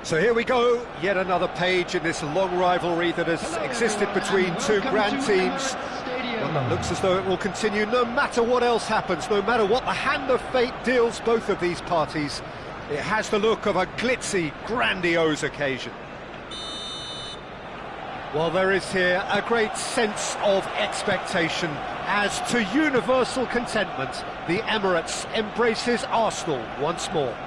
So here we go, yet another page in this long rivalry that has existed between two grand teams. One that looks as though it will continue no matter what else happens, no matter what the hand of fate deals both of these parties. It has the look of a glitzy, grandiose occasion. Well, there is here a great sense of expectation as to universal contentment. The Emirates embraces Arsenal once more.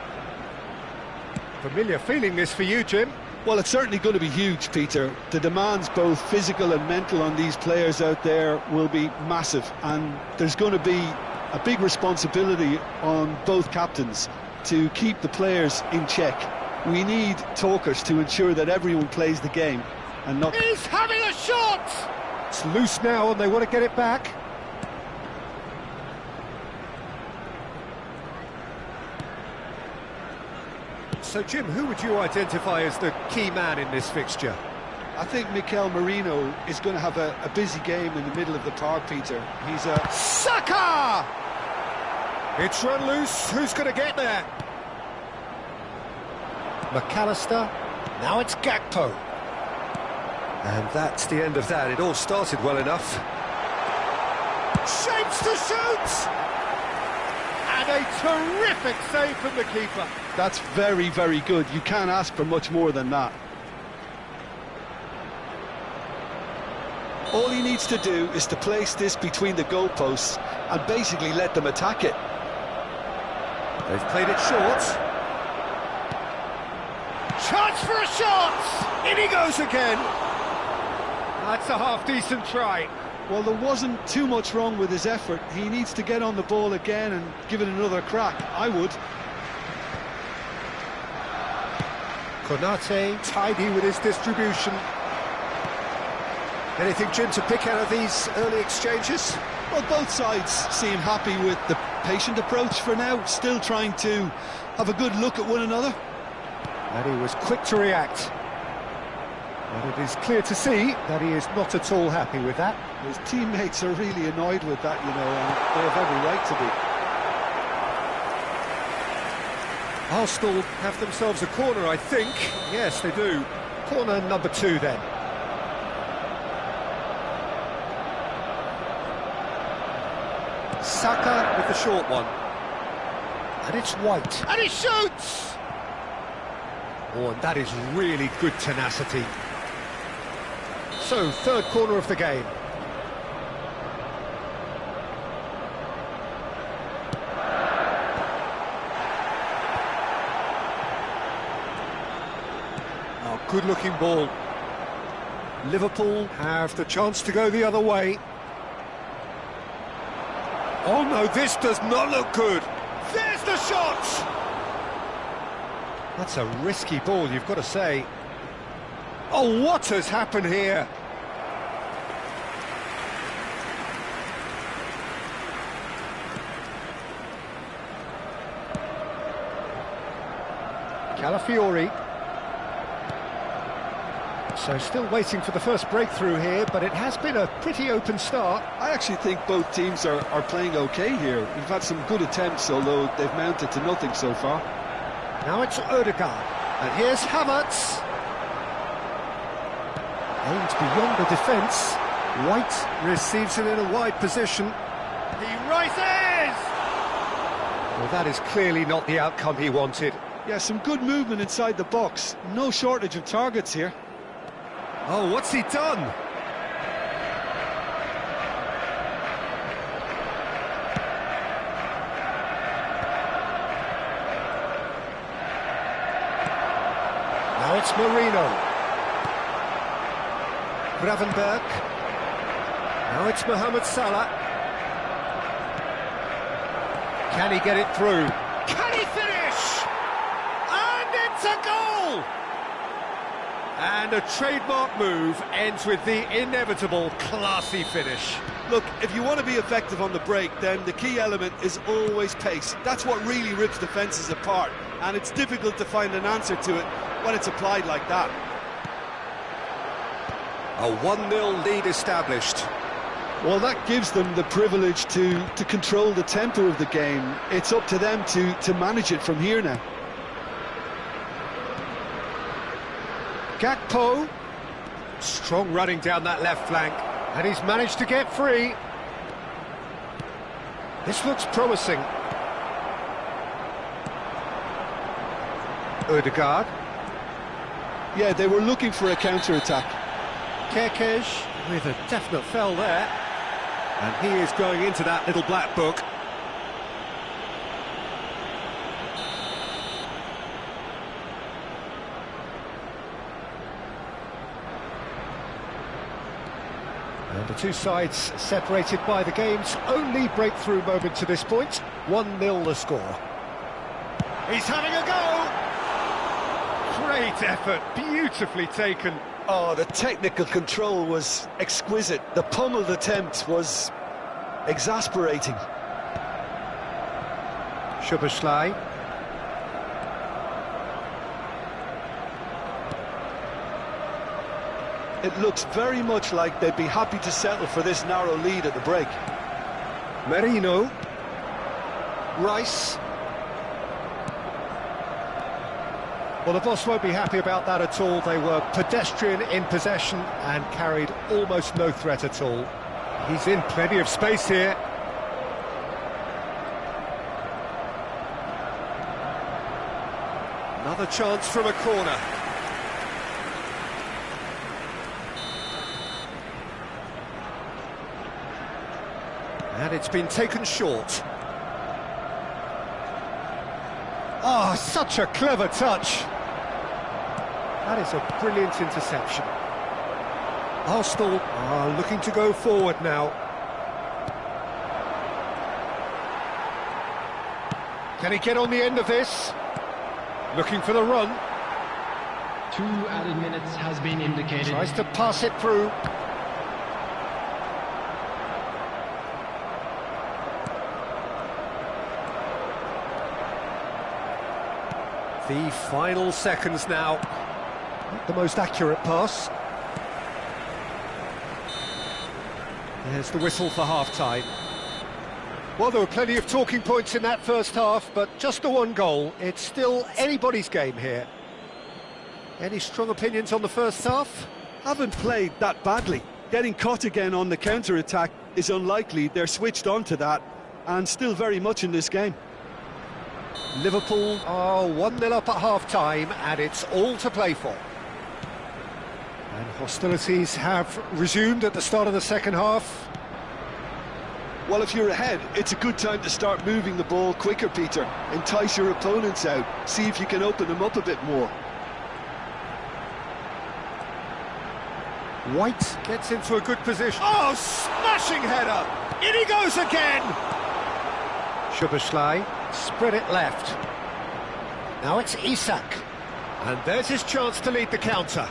Familiar feeling this for you, Jim? Well, it's certainly going to be huge, Peter. The demands, both physical and mental, on these players out there will be massive, and there's going to be a big responsibility on both captains to keep the players in check. We need talkers to ensure that everyone plays the game and not... He's having a shot! It's loose now and they want to get it back. So, Jim, who would you identify as the key man in this fixture? I think Mikel Merino is going to have a busy game in the middle of the park, Peter. He's a... Saka! It's run loose. Who's going to get there? McAllister. Now it's Gakpo. And that's the end of that. It all started well enough. Shapes to shoot! And a terrific save from the keeper. That's very, very good. You can't ask for much more than that. All he needs to do is to place this between the goalposts and basically let them attack it. They've played it short. Chance for a shot! In he goes again. That's a half-decent try. Well, there wasn't too much wrong with his effort. He needs to get on the ball again and give it another crack. I would. Konate, tidy with his distribution. Anything, Jim, to pick out of these early exchanges? Well, both sides seem happy with the patient approach for now, still trying to have a good look at one another. And he was quick to react. But it is clear to see that he is not at all happy with that. His teammates are really annoyed with that, you know, and they have every right to be. Arsenal have themselves a corner, I think. Yes, they do. Corner number 2, then. Saka with the short one. And it's White. And he shoots! Oh, and that is really good tenacity. So, third corner of the game. Oh, good-looking ball. Liverpool have the chance to go the other way. Oh no, this does not look good. There's the shot! That's a risky ball, you've got to say. Oh, what has happened here? Calafiori. So still waiting for the first breakthrough here, but it has been a pretty open start. I actually think both teams are playing okay here. We've had some good attempts, although they've mounted to nothing so far. Now it's Odegaard, and here's Havertz. Aimed beyond the defence. White receives it in a wide position. He rises! Well, that is clearly not the outcome he wanted. Yeah, some good movement inside the box. No shortage of targets here. Oh, what's he done? Now it's Marino. Gravenberg. Now it's Mohamed Salah. Can he get it through? Can he finish? And it's a goal! And a trademark move ends with the inevitable classy finish. Look, if you want to be effective on the break, then the key element is always pace. That's what really rips defences apart, and it's difficult to find an answer to it when it's applied like that. A 1-0 lead established. Well, that gives them the privilege to control the tempo of the game. It's up to them to manage it from here now. Gakpo. Strong running down that left flank. And he's managed to get free. This looks promising. Odegaard. Yeah, they were looking for a counter-attack. Kerkez with a definite foul there. And he is going into that little black book. And the two sides separated by the game's only breakthrough moment to this point. 1-0 the score. He's having a go! Great effort, beautifully taken. Oh, the technical control was exquisite. The pummeled attempt was exasperating. Szoboszlai. It looks very much like they'd be happy to settle for this narrow lead at the break. Merino. Rice. Well, the boss won't be happy about that at all. They were pedestrian in possession and carried almost no threat at all. He's in plenty of space here. Another chance from a corner. And it's been taken short. Oh, such a clever touch. That is a brilliant interception. Arsenal are looking to go forward now. Can he get on the end of this? Looking for the run. 2 added minutes has been indicated. Tries to pass it through. The final seconds now. Not the most accurate pass. There's the whistle for half-time. Well, there were plenty of talking points in that first half, but just the one goal. It's still anybody's game here. Any strong opinions on the first half? Haven't played that badly. Getting caught again on the counter-attack is unlikely. They're switched on to that and still very much in this game. Liverpool are 1-0 up at half-time, and it's all to play for. And hostilities have resumed at the start of the second half. Well, if you're ahead, it's a good time to start moving the ball quicker, Peter. Entice your opponents out, see if you can open them up a bit more. White gets into a good position. Oh, smashing header! In he goes again! Szoboszlai spread it left. Now it's Isak. And there's his chance to lead the counter.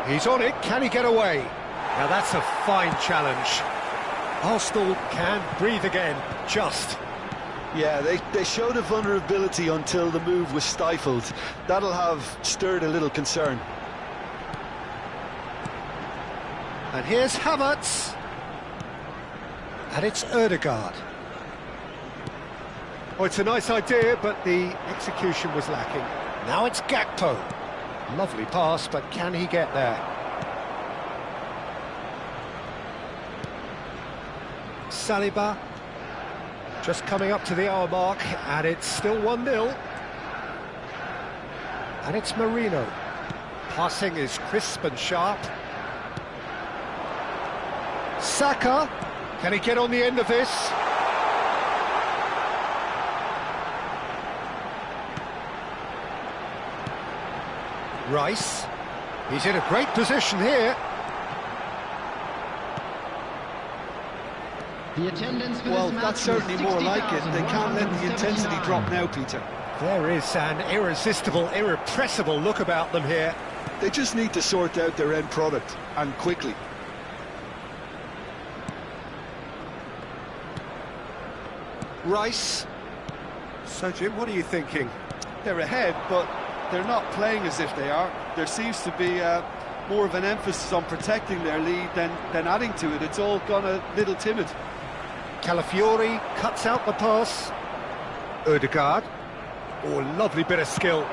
He's on it, can he get away? Now that's a fine challenge. Arsenal can breathe again, just. Yeah, they showed a vulnerability until the move was stifled. That'll have stirred a little concern. And here's Havertz. And it's Odegaard. Oh, it's a nice idea, but the execution was lacking. Now it's Gakpo. Lovely pass, but can he get there? Saliba. Just coming up to the hour mark, and it's still 1-0. And it's Merino. Passing is crisp and sharp. Saka. Can he get on the end of this? Rice. He's in a great position here. The attendance for Well, this match that's certainly was more like it. They can't let the intensity 60,179. drop now, Peter. There is an irresistible, irrepressible look about them here. They just need to sort out their end product, and quickly. Rice. So, Jim, what are you thinking? They're ahead, but they're not playing as if they are. There seems to be more of an emphasis on protecting their lead than adding to it. It's all gone a little timid. Calafiori cuts out the pass. Odegaard. Oh, lovely bit of skill.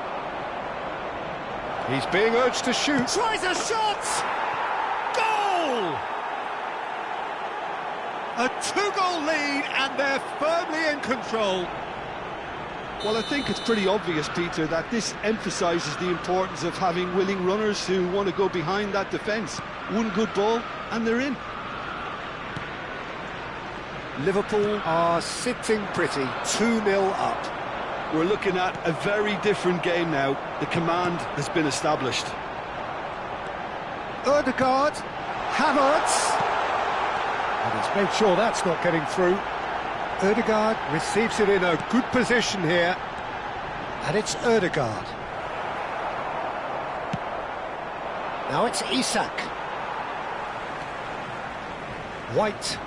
He's being urged to shoot. Tries a shot! Goal! A two-goal lead, and they're firmly in control. Well, I think it's pretty obvious, Peter, that this emphasises the importance of having willing runners who want to go behind that defence. One good ball, and they're in. Liverpool are sitting pretty, 2-0 up. We're looking at a very different game now. The command has been established. Ødegaard, Havertz. And he's made sure that's not getting through. Ødegaard receives it in a good position here. And it's Ødegaard. Now it's Isak. White.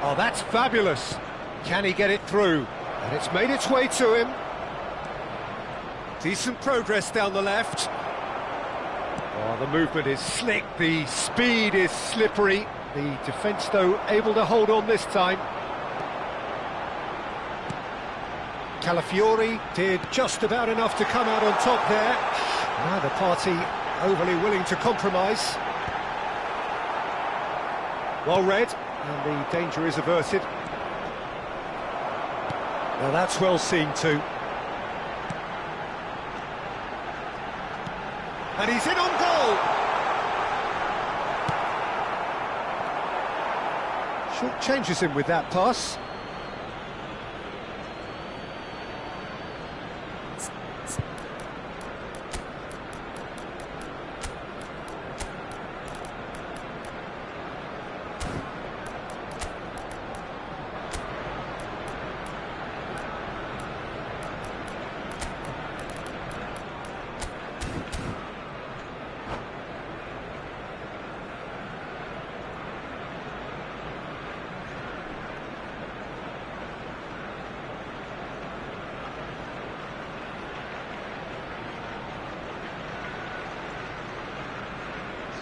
Oh, that's fabulous. Can he get it through? And it's made its way to him. Decent progress down the left. Oh, the movement is slick, the speed is slippery. The defence, though, able to hold on this time. Calafiori did just about enough to come out on top there. Neither party overly willing to compromise. Well read, and the danger is averted. Now that's well seen too. And he's in on goal! Short changes him with that pass.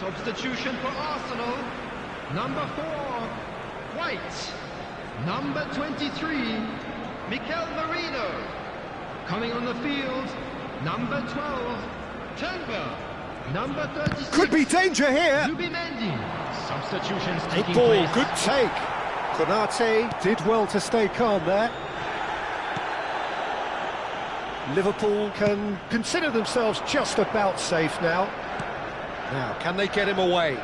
Substitution for Arsenal. Number 4, White. Number 23, Mikel Merino. Coming on the field, number 12, Turnbull. Number 36. Could be danger here. Zubimendi. Substitutions Good taking ball, place. good take. Konate did well to stay calm there. Liverpool can consider themselves just about safe now. Now, can they get him away?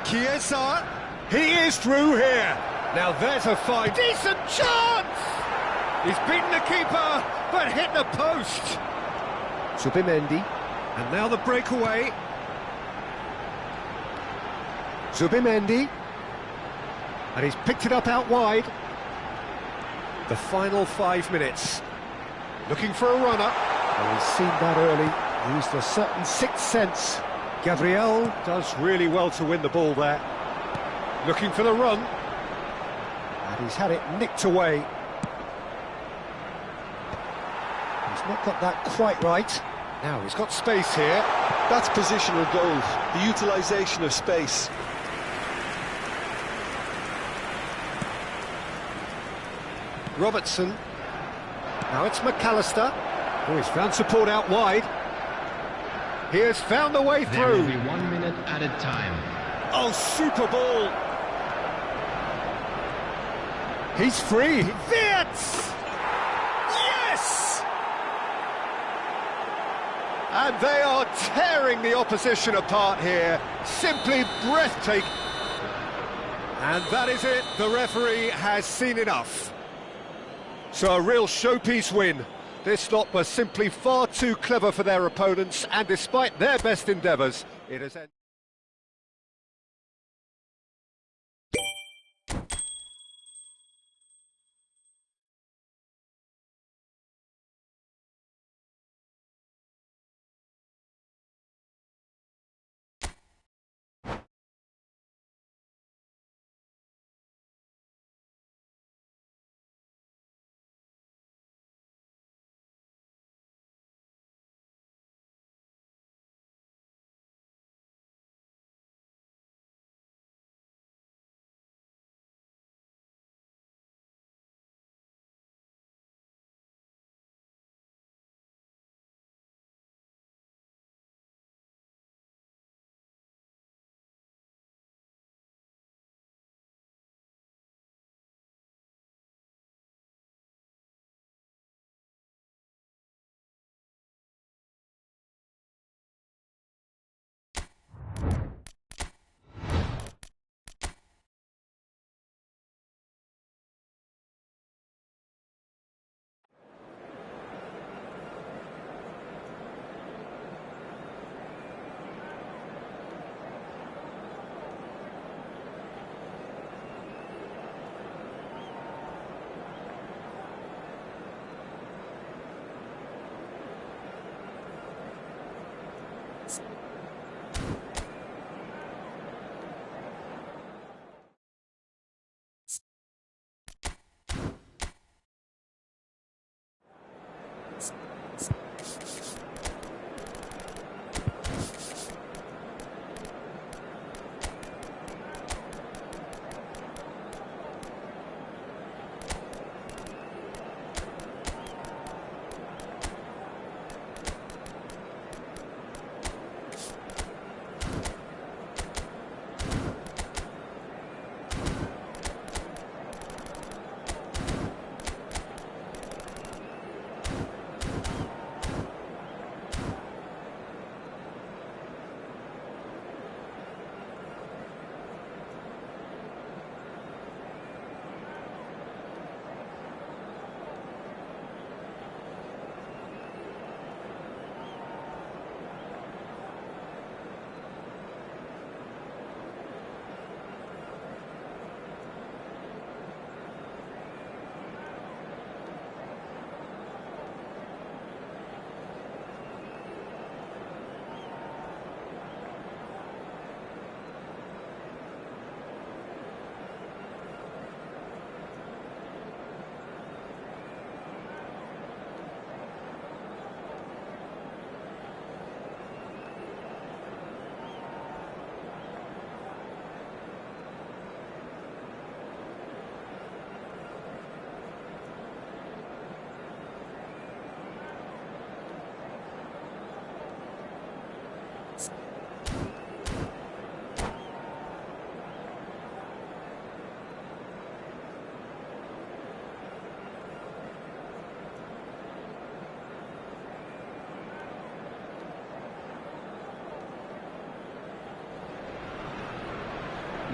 Chiesa, he is through here. Now there's a fine, decent chance! He's beaten the keeper, but hit the post. Zubimendi, and now the breakaway. Zubimendi, and he's picked it up out wide. The final 5 minutes. Looking for a runner. Well, he's seen that early, used a certain sixth sense. Gabriel does really well to win the ball there. Looking for the run. And he's had it nicked away. He's not got that quite right. Now he's got space here. That's positional goals, the utilisation of space. Robertson. Now it's McAllister. Oh, he's found support out wide. He has found a way There will through. be 1 minute added time. Oh, super ball. He's free. Wirtz! Yes! And they are tearing the opposition apart here. Simply breathtaking. And that is it. The referee has seen enough. So a real showpiece win. This lot was simply far too clever for their opponents, and despite their best endeavours, it has ended.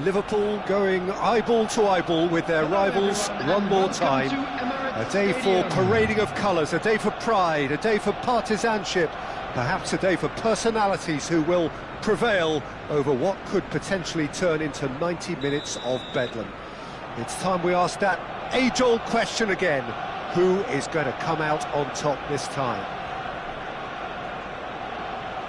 Liverpool going eyeball to eyeball with their rivals one more time. A day for parading of colours, a day for pride, a day for partisanship, perhaps a day for personalities who will prevail over what could potentially turn into 90 minutes of bedlam. It's time we ask that age-old question again: who is going to come out on top this time?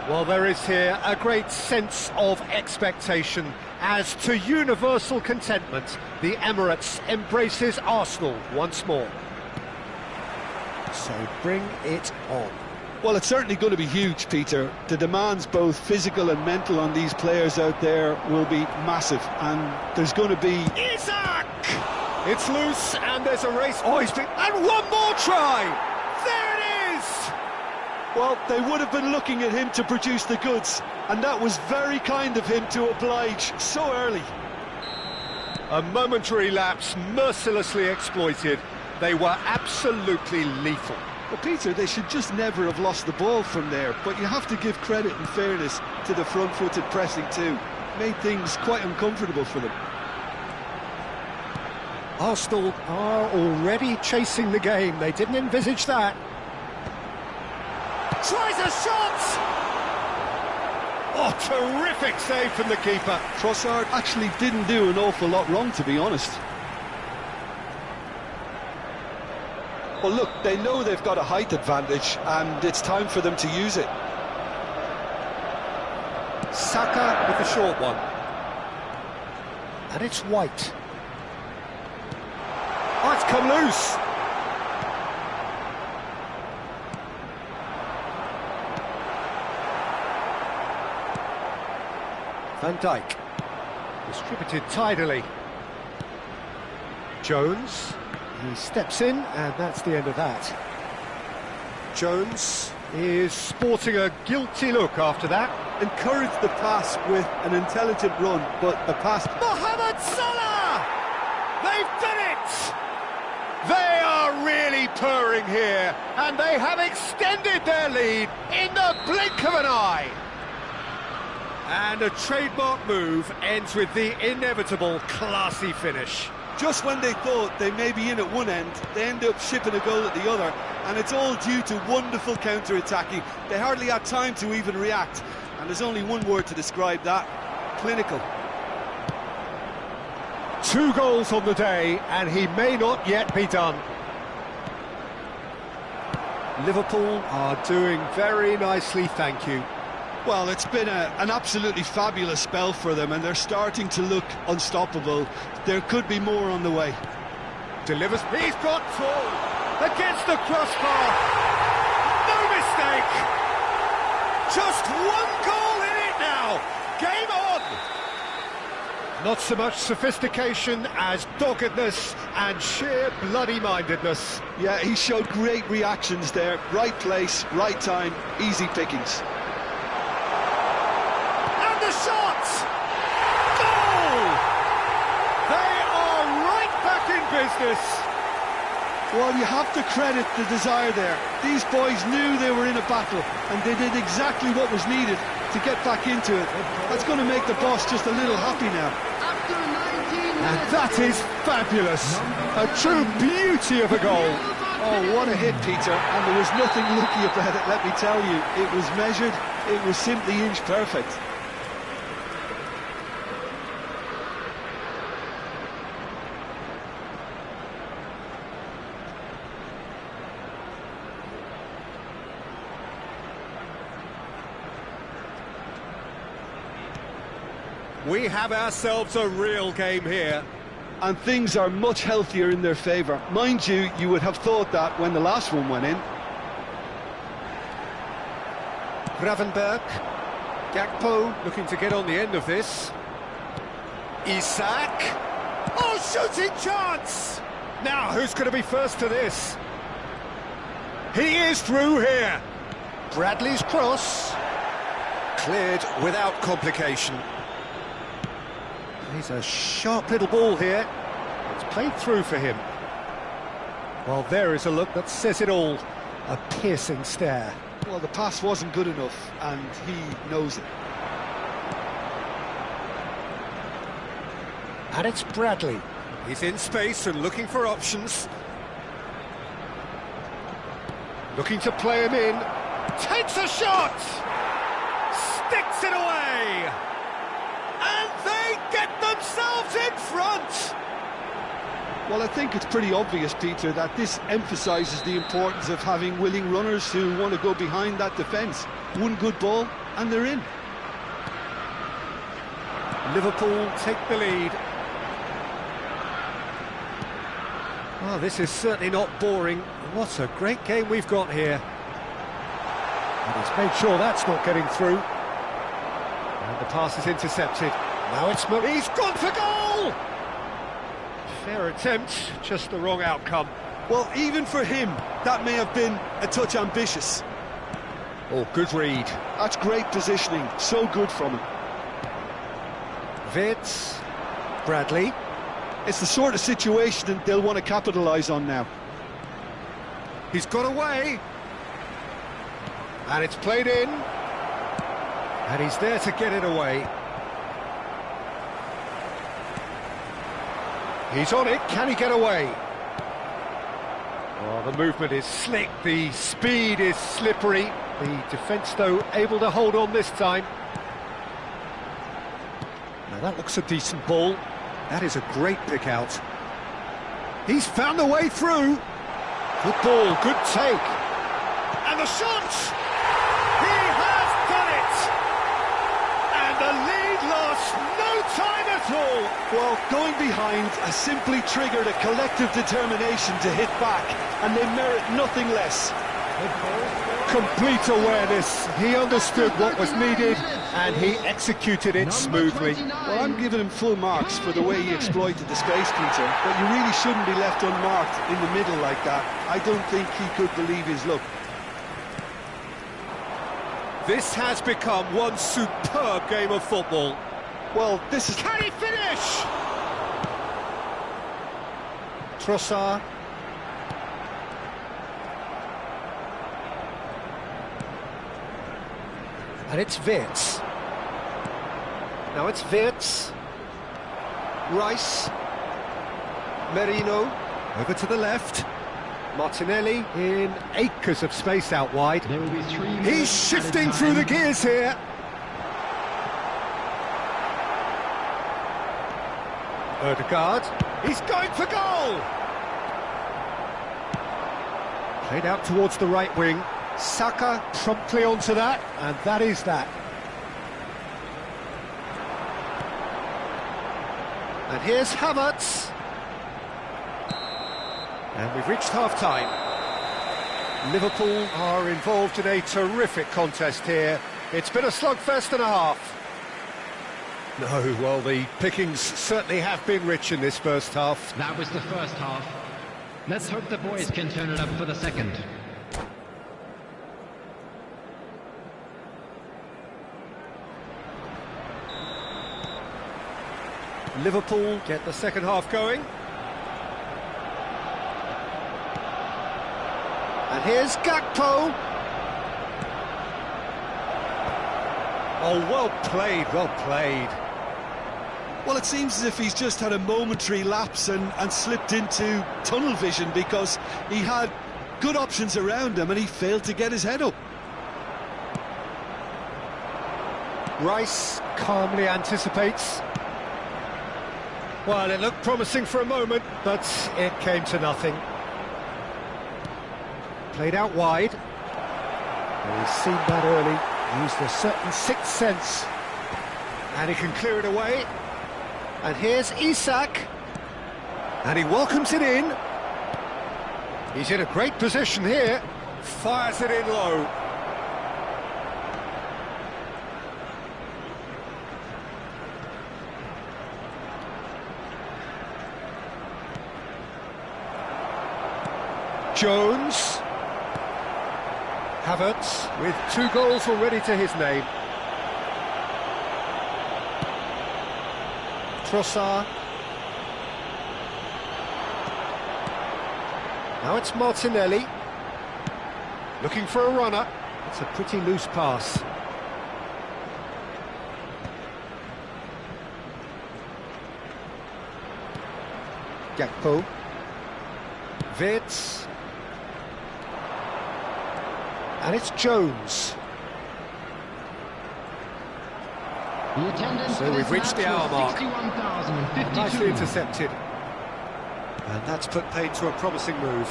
Well, there is here a great sense of expectation as, to universal contentment, the Emirates embraces Arsenal once more. So bring it on. Well, it's certainly going to be huge, Peter. The demands, both physical and mental, on these players out there will be massive, and there's going to be... Isaac! It's loose, and there's a race. Oh, he's been... And one more try! There it is! Well, they would have been looking at him to produce the goods, and that was very kind of him to oblige so early. A momentary lapse, mercilessly exploited. They were absolutely lethal. Well, Peter, they should just never have lost the ball from there, but you have to give credit and fairness to the front-footed pressing too. Made things quite uncomfortable for them. Arsenal are already chasing the game. They didn't envisage that. Tries a shot! Oh, terrific save from the keeper. Trossard actually didn't do an awful lot wrong, to be honest. Well, look, they know they've got a height advantage, and it's time for them to use it. Saka with the short one. And it's White. Oh, it's come loose. Van Dijk. Distributed tidily. Jones. He steps in, and that's the end of that. Jones is sporting a guilty look after that. Encouraged the pass with an intelligent run, but the pass... Mohamed Salah! They've done it! They are really purring here, and they have extended their lead in the blink of an eye. And a trademark move ends with the inevitable classy finish. Just when they thought they may be in at one end, they end up shipping a goal at the other, and it's all due to wonderful counter-attacking. They hardly had time to even react, and there's only one word to describe that: clinical. 2 goals on the day, and he may not yet be done. Liverpool are doing very nicely, thank you. Well, it's been an absolutely fabulous spell for them, and they're starting to look unstoppable. There could be more on the way. Delivers, he's got full, against the crossbar, no mistake! Just one goal in it now, game on! Not so much sophistication as doggedness and sheer bloody-mindedness. Yeah, he showed great reactions there, right place, right time, easy pickings. And the shot! Goal! They are right back in business. Well, you have to credit the desire there. These boys knew they were in a battle, and they did exactly what was needed to get back into it. That's going to make the boss just a little happy now. And that is fabulous. A true beauty of a goal. Oh, what a hit, Peter. And there was nothing lucky about it, let me tell you. It was measured, it was simply inch perfect. We have ourselves a real game here. And things are much healthier in their favour. Mind you, you would have thought that when the last one went in. Gravenberg. Gakpo looking to get on the end of this. Isak. Oh, shooting chance! Now, who's going to be first to this? He is through here. Bradley's cross. Cleared without complication. He's a sharp little ball here. It's played through for him. Well, there is a look that says it all. A piercing stare. Well, the pass wasn't good enough, and he knows it. And it's Bradley. He's in space and looking for options. Looking to play him in. Takes a shot! Sticks it away! And they get themselves in front! Well, I think it's pretty obvious, Peter, that this emphasises the importance of having willing runners who want to go behind that defence. One good ball, and they're in. Liverpool take the lead. Oh, this is certainly not boring. What a great game we've got here. And he's made sure that's not getting through. And the pass is intercepted. Now it's he's gone for goal! Fair attempt, just the wrong outcome. Well, even for him, that may have been a touch ambitious. Oh, good read. That's great positioning, so good from him. Vitz, Bradley. It's the sort of situation that they'll want to capitalise on now. He's got away. And it's played in. And he's there to get it away. He's on it, can he get away? Oh, the movement is slick, the speed is slippery. The defence, though, able to hold on this time. Now that looks a decent ball. That is a great pick out. He's found a way through. Good ball, good take. And the shot! He has done it! And the lead lost no time at all. Well, going behind has simply triggered a collective determination to hit back, and they merit nothing less. Complete awareness. He understood what was needed, and he executed it smoothly. Well, I'm giving him full marks for the way he exploited the space, Peter, but you really shouldn't be left unmarked in the middle like that. I don't think he could believe his luck. This has become one superb game of football. Well, this is... Can he finish? Trossard. And it's Vitz. Now it's Vitz. Rice. Merino. Over to the left. Martinelli in acres of space out wide. There will be 3 minutes. He's shifting through the gears here. Ødegaard. He's going for goal. Played out towards the right wing. Saka promptly onto that, and that is that. And here's Havertz. And we've reached half-time. Liverpool are involved in a terrific contest here. It's been a slugfest and a half. No, well, the pickings certainly have been rich in this first half. That was the first half. Let's hope the boys can turn it up for the second. Liverpool get the second half going. And here's Gakpo. Oh, well played, well played. Well, it seems as if he's just had a momentary lapse and slipped into tunnel vision, because he had good options around him and he failed to get his head up. Rice calmly anticipates. Well, it looked promising for a moment, but it came to nothing. Played out wide. And he's seen that early, used a certain sixth sense. And he can clear it away. And here's Isak. And he welcomes it in. He's in a great position here. Fires it in low. Jones. Havertz with 2 goals already to his name. Trossard. Now it's Martinelli. Looking for a runner. It's a pretty loose pass. Gakpo. Wirtz. And it's Jones. So we've reached the hour mark. Nicely intercepted. And that's put paid to a promising move.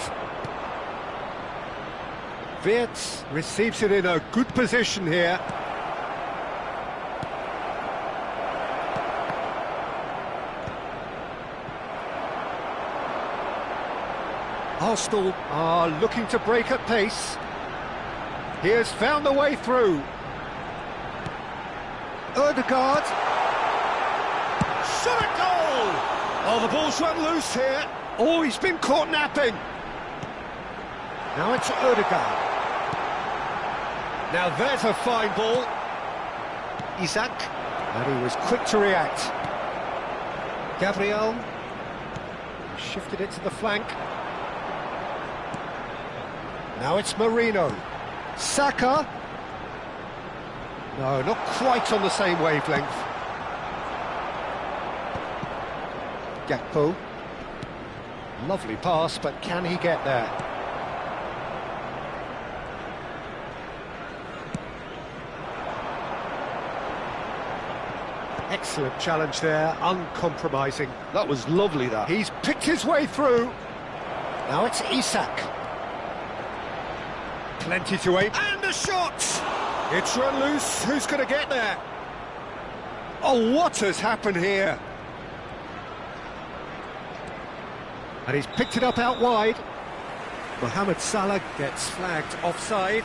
Wirtz receives it in a good position here. Arsenal are looking to break at pace. He has found the way through. Ødegaard. Shot a goal! Oh, the ball's run loose here. Oh, he's been caught napping. Now it's Ødegaard. Now there's a fine ball. Isak. And he was quick to react. Gabriel. Shifted it to the flank. Now it's Marino. Saka. No, not quite on the same wavelength. Gakpo. Lovely pass, but can he get there? Excellent challenge there, uncompromising. That was lovely, that. He's picked his way through. Now it's Isak. Plenty to aim. And a shot! It's run loose. Who's going to get there? Oh, what has happened here? And he's picked it up out wide. Mohamed Salah gets flagged offside.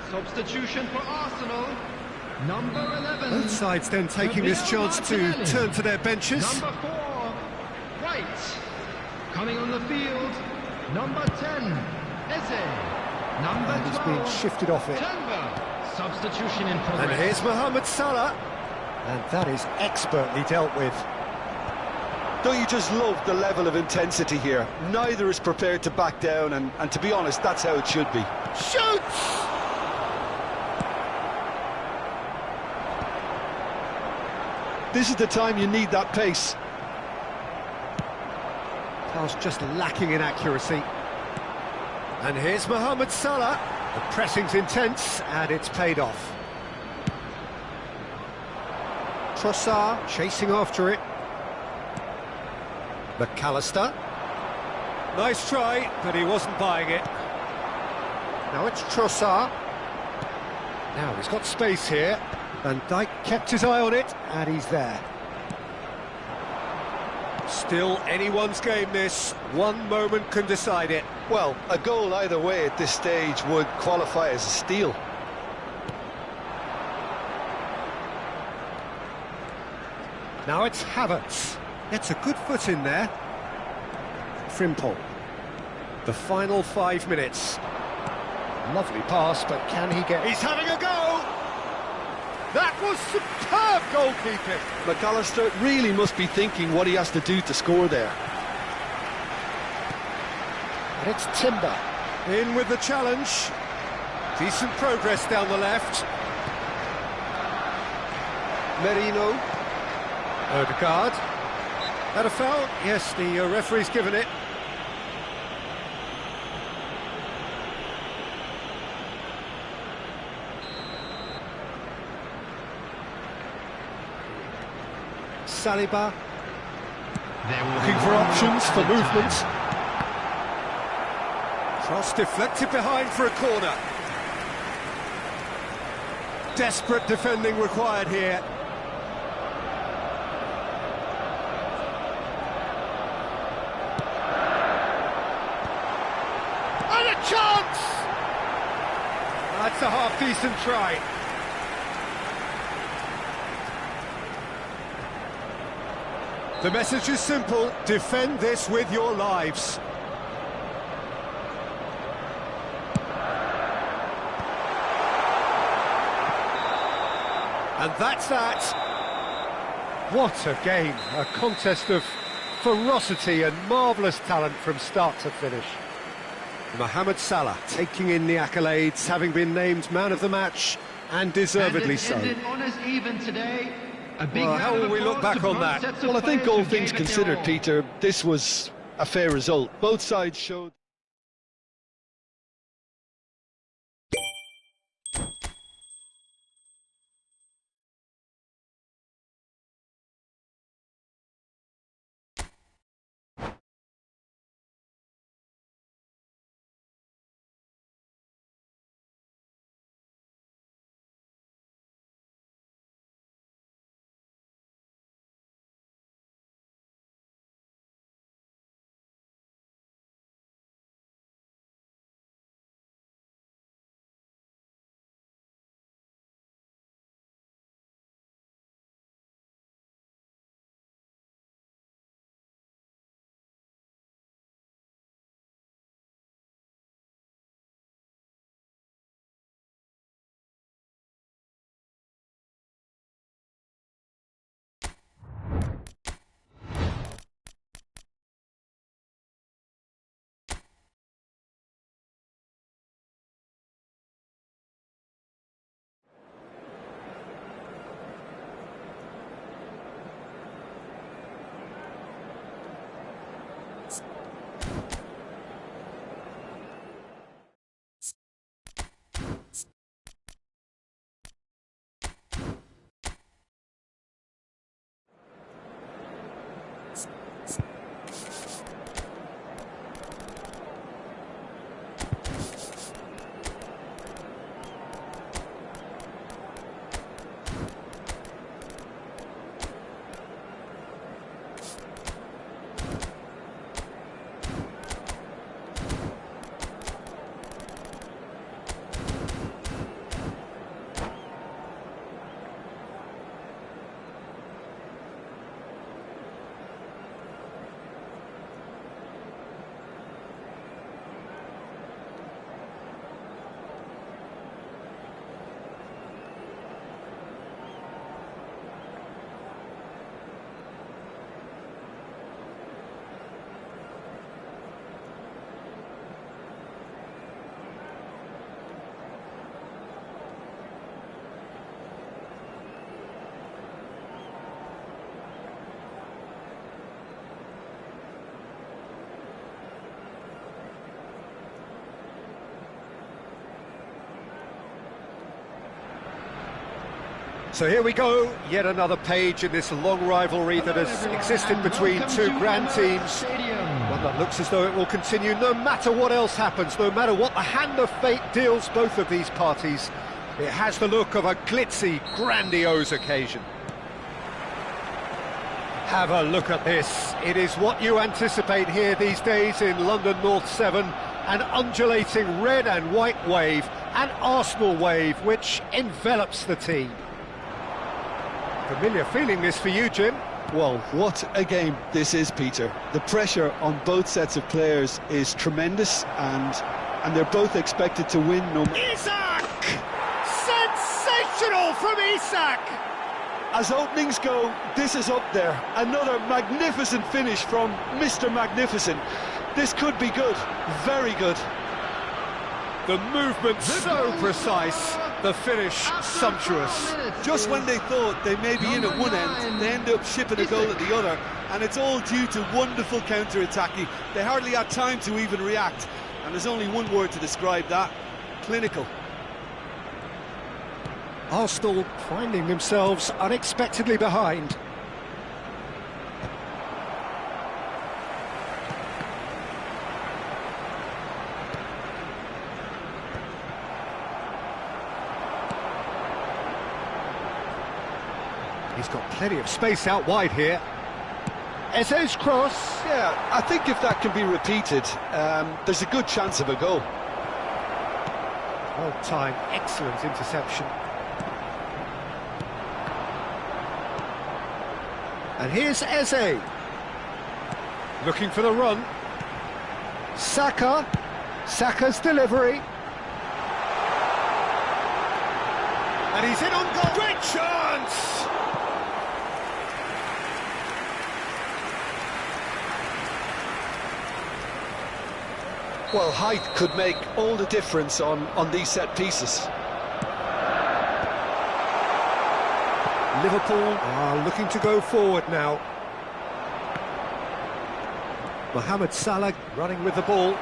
Substitution for Arsenal, number 11. Both sides then taking this chance to turn to their benches. Number 4, White. Coming on the field, number 10, Eze. Number And he's 12, being shifted off it. Turnbull. Substitution in And progress. here's Mohamed Salah. And that is expertly dealt with. Don't you just love the level of intensity here? Neither is prepared to back down, and to be honest, that's how it should be. Shoots! This is the time you need that pace. Pass just lacking in accuracy. And here's Mohamed Salah. The pressing's intense, and it's paid off. Trossard chasing after it. McAllister. Nice try, but he wasn't buying it. Now it's Trossard. Now he's got space here. Van Dijk kept his eye on it, and he's there. Still anyone's game, this. One moment can decide it. Well, a goal either way at this stage would qualify as a steal. Now it's Havertz. Gets a good foot in there. Frimpong. The final 5 minutes. Lovely pass, but can he get... He's having a go! That was superb goalkeeping! McAllister really must be thinking what he has to do to score there. And it's Timber. In with the challenge. Decent progress down the left. Merino. Odegaard. Had a foul? Yes, the referee's given it. Saliba. Looking for options for movement. Cross deflected behind for a corner. Desperate defending required here. And a chance! That's a half-decent try. The message is simple: defend this with your lives. And that's that. What a game, a contest of ferocity and marvellous talent from start to finish. Mohamed Salah taking in the accolades, having been named man of the match, and deservedly so. Ended on as even today. A big Well, how round will of we look applause back to on both that? sets of Well, I think players all who things gave it their considered, all. Peter, this was a fair result. Both sides showed... So here we go, yet another page in this long rivalry that has existed between two grand teams. One that looks as though it will continue no matter what else happens, no matter what the hand of fate deals both of these parties. It has the look of a glitzy, grandiose occasion. Have a look at this. It is what you anticipate here these days in London North 7. An undulating red and white wave, an Arsenal wave which envelops the team. Familiar feeling this for you, Jim? Well, what a game this is, Peter. The pressure on both sets of players is tremendous, and they're both expected to win. Isak! Sensational from Isak! As openings go, this is up there. Another magnificent finish from Mr. Magnificent. This could be good, very good. The movement so precise, the finish sumptuous. Just when they thought they may be in at one end, they end up shipping a goal at the other, and it's all due to wonderful counter-attacking. They hardly had time to even react, and there's only one word to describe that: clinical. Arsenal finding themselves unexpectedly behind. He's got plenty of space out wide here. Eze's cross. Yeah, I think if that can be repeated, there's a good chance of a goal. Well timed, excellent interception. And here's Eze. Looking for the run. Saka. Saka's delivery. And he's in on goal. Great chance! Well, height could make all the difference on these set pieces. Liverpool are looking to go forward now. Mohamed Salah running with the ball.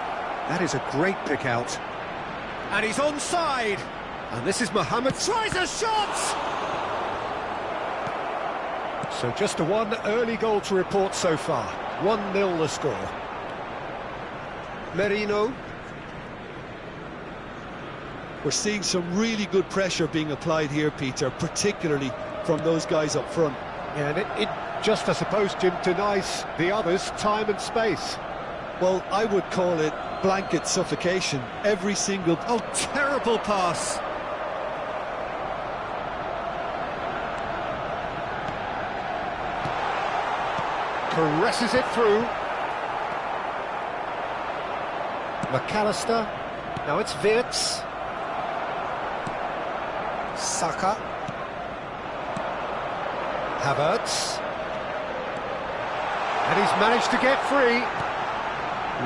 That is a great pick out. And he's onside. And this is Mohamed. Tries a shot! So just a one early goal to report so far. 1-0 the score. Merino. We're seeing some really good pressure being applied here, Peter, particularly from those guys up front. Yeah, and it just, I suppose, Jim, denies the others time and space. Well, I would call it blanket suffocation. Every single... Oh, terrible pass. Caresses it through. McAllister. Now it's Wirtz. Saka. Havertz. And he's managed to get free.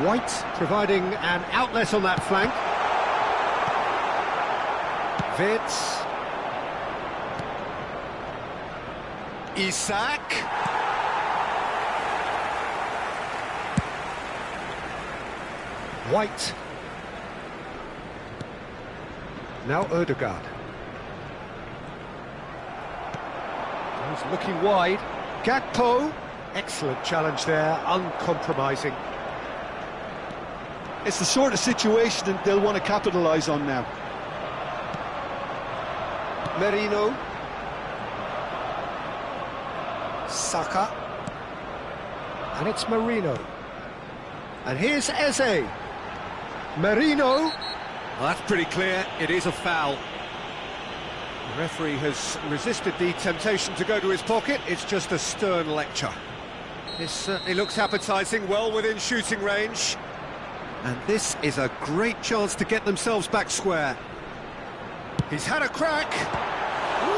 White providing an outlet on that flank. Wirtz. Isak. White. Now Odegaard. He's looking wide. Gakpo. Excellent challenge there, uncompromising. It's the sort of situation that they'll want to capitalise on now. Merino. Saka. And it's Merino. And here's Eze. Merino. Well, that's pretty clear. It is a foul. The referee has resisted the temptation to go to his pocket. It's just a stern lecture. This certainly looks appetising, well within shooting range. And this is a great chance to get themselves back square. He's had a crack.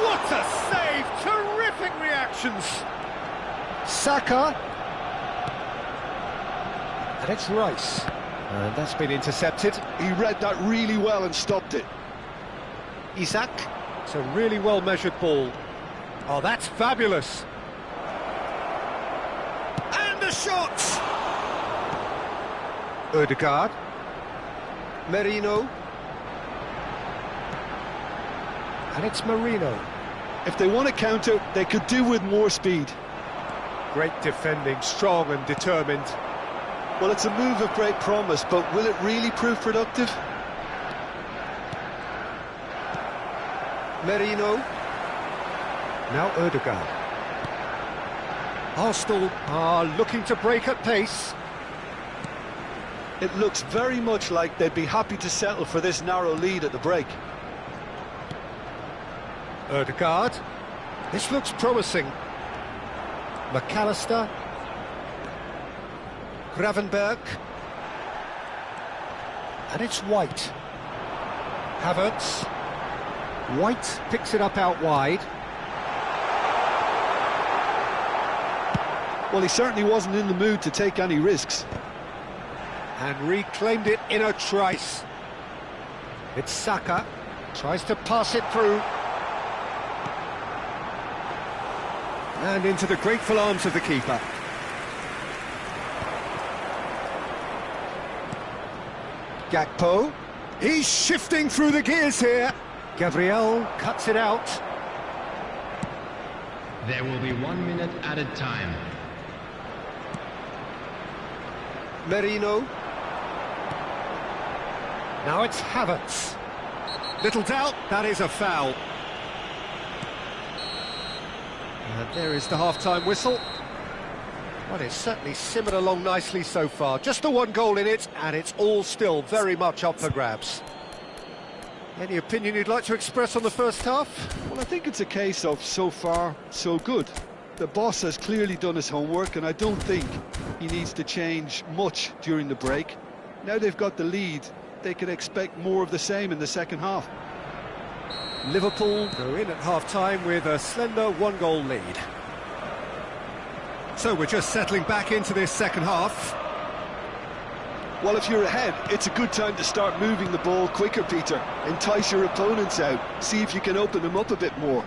What a save! Terrific reactions. Saka. And it's Rice. And that's been intercepted. He read that really well and stopped it. Isak. It's a really well-measured ball. Oh, that's fabulous. And the shot! Odegaard. Merino. And it's Merino. If they want to counter, they could do with more speed. Great defending, strong and determined. Well, it's a move of great promise, but will it really prove productive? Merino. Now Ødegaard. Arsenal are looking to break at pace. It looks very much like they'd be happy to settle for this narrow lead at the break. Ødegaard. This looks promising. McAllister. Gravenberg. And it's White. Havertz. White picks it up out wide. Well, he certainly wasn't in the mood to take any risks. And reclaimed it in a trice. It's Saka. Tries to pass it through. And into the grateful arms of the keeper. Gakpo. He's shifting through the gears here. Gabriel cuts it out. There will be 1 minute added time. Merino. Now it's Havertz. Little doubt, that is a foul. And there is the half-time whistle. Well, it's certainly simmered along nicely so far. Just the one goal in it, and it's all still very much up for grabs. Any opinion you'd like to express on the first half? Well, I think it's a case of so far, so good. The boss has clearly done his homework, and I don't think he needs to change much during the break. Now they've got the lead, they can expect more of the same in the second half. Liverpool go in at half-time with a slender one-goal lead. So we're just settling back into this second half. Well, if you're ahead, it's a good time to start moving the ball quicker, Peter. Entice your opponents out, see if you can open them up a bit more.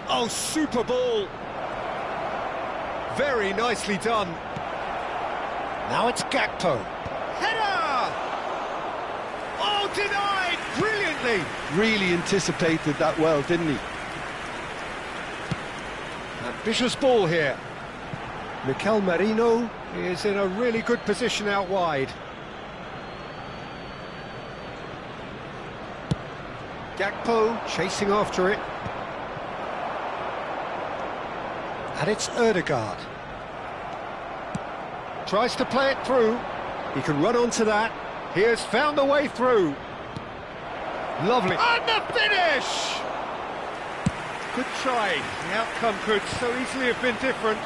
Oh, super ball! Very nicely done. Now it's Gakpo. Header! Oh, denied! Brilliantly! Really anticipated that well, didn't he? Ambitious ball here. Mikel Merino is in a really good position out wide. Gakpo chasing after it. And it's Ødegaard. Tries to play it through. He can run onto that. He has found a way through. Lovely. And the finish! Good try. The outcome could so easily have been different.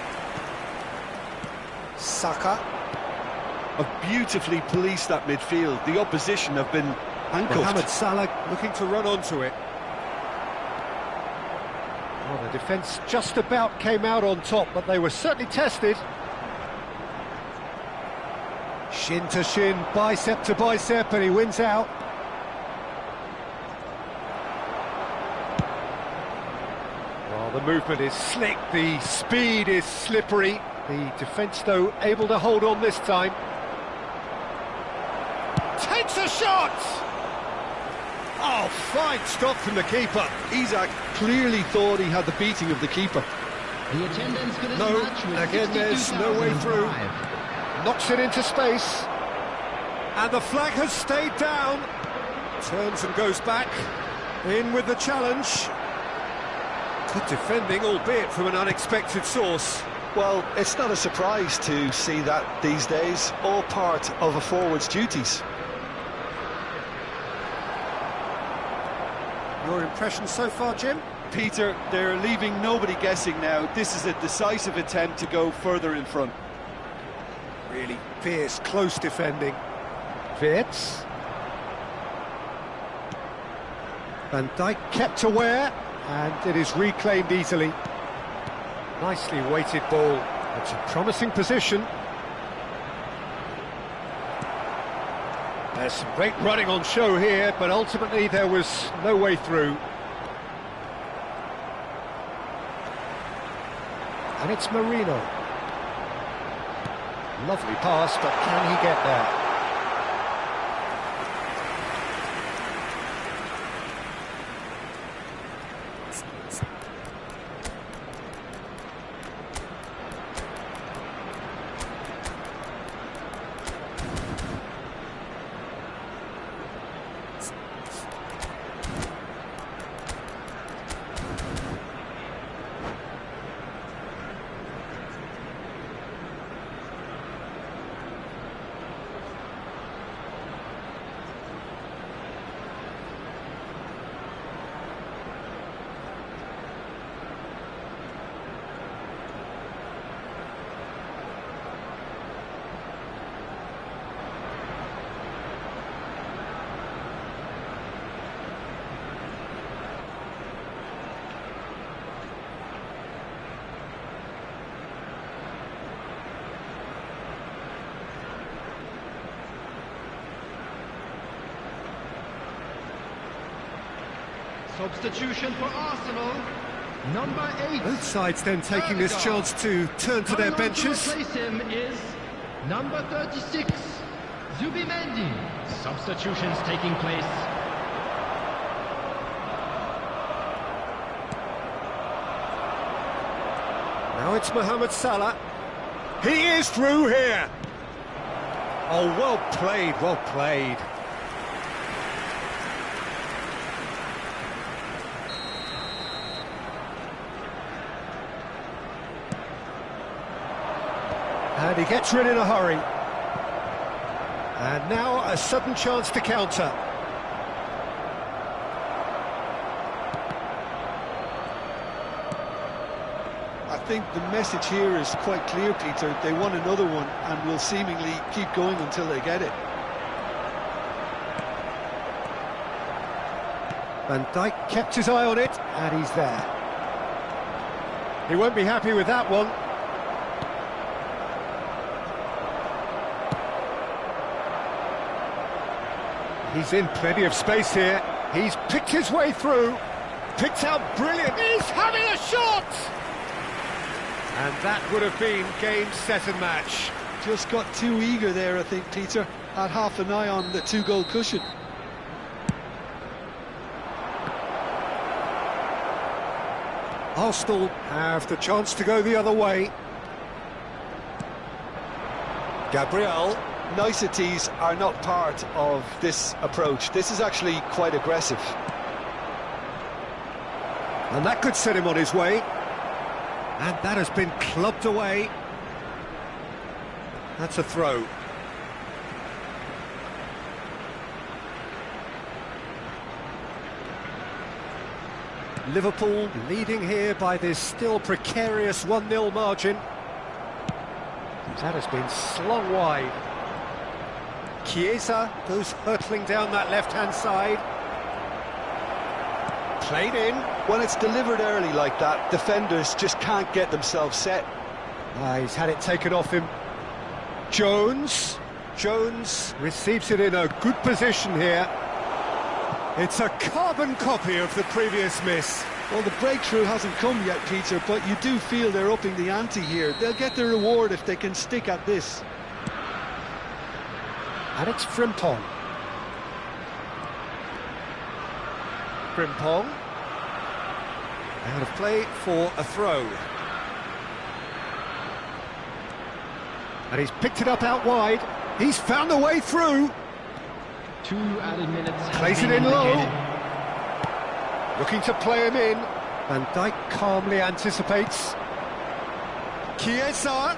Saka. Have beautifully policed that midfield. The opposition have been handcuffed. Mohamed Salah looking to run onto it. Well, the defence just about came out on top, but they were certainly tested. Shin to shin, bicep to bicep, and he wins out. Well, the movement is slick, the speed is slippery. The defence, though, able to hold on this time. Takes a shot! Oh, fine stop from the keeper. Isak clearly thought he had the beating of the keeper. The attendance for this No, match was again there's no way through. 62,005. Knocks it into space. And the flag has stayed down. Turns and goes back. In with the challenge. Good defending, albeit from an unexpected source. Well, it's not a surprise to see that these days, all part of a forward's duties. Your impression so far, Jim? Peter, they're leaving nobody guessing now. This is a decisive attempt to go further in front. Really fierce, close defending. Wirtz. Van Dijk kept aware, and it is reclaimed easily. Nicely weighted ball. It's a promising position. There's some great running on show here, but ultimately there was no way through. And it's Merino. Lovely pass, but can he get there? Substitution for Arsenal. Number 8. Both sides then taking this chance to turn to their benches. To replace him is number 36, Zubimendi. Substitutions taking place. Now it's Mohamed Salah. He is through here. Oh, well played, well played. And he gets rid in a hurry. And now a sudden chance to counter. I think the message here is quite clear, Peter. They want another one and will seemingly keep going until they get it. Van Dijk kept his eye on it, and he's there. He won't be happy with that one. He's in plenty of space here. He's picked his way through. Picked out brilliant. He's having a shot! And that would have been game, set and match. Just got too eager there, I think, Peter. Had half an eye on the 2-goal cushion. Arsenal have the chance to go the other way. Gabriel. Niceties are not part of this approach. This is actually quite aggressive. And that could set him on his way. And that has been clubbed away. That's a throw. Liverpool leading here by this still precarious 1-0 margin. That has been slung wide. Chiesa goes hurtling down that left-hand side. Played in. When it's delivered early like that, defenders just can't get themselves set. He's had it taken off him. Jones receives it in a good position here. It's a carbon copy of the previous miss. Well, the breakthrough hasn't come yet, Peter, but you do feel they're upping the ante here. They'll get the reward if they can stick at this. And it's Frimpong. Frimpong. Out of play for a throw. And he's picked it up out wide. He's found a way through. 2 added minutes. Plays it in low. Looking to play him in. Van Dijk calmly anticipates. Chiesa.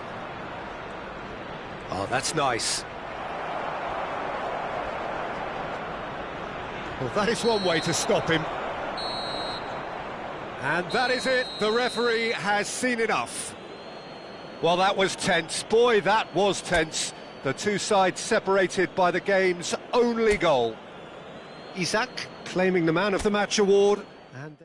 Oh, that's nice. Well, that is one way to stop him. And that is it. The referee has seen enough. Well, that was tense. Boy, that was tense. The two sides separated by the game's only goal. Isak claiming the Man of the Match award. And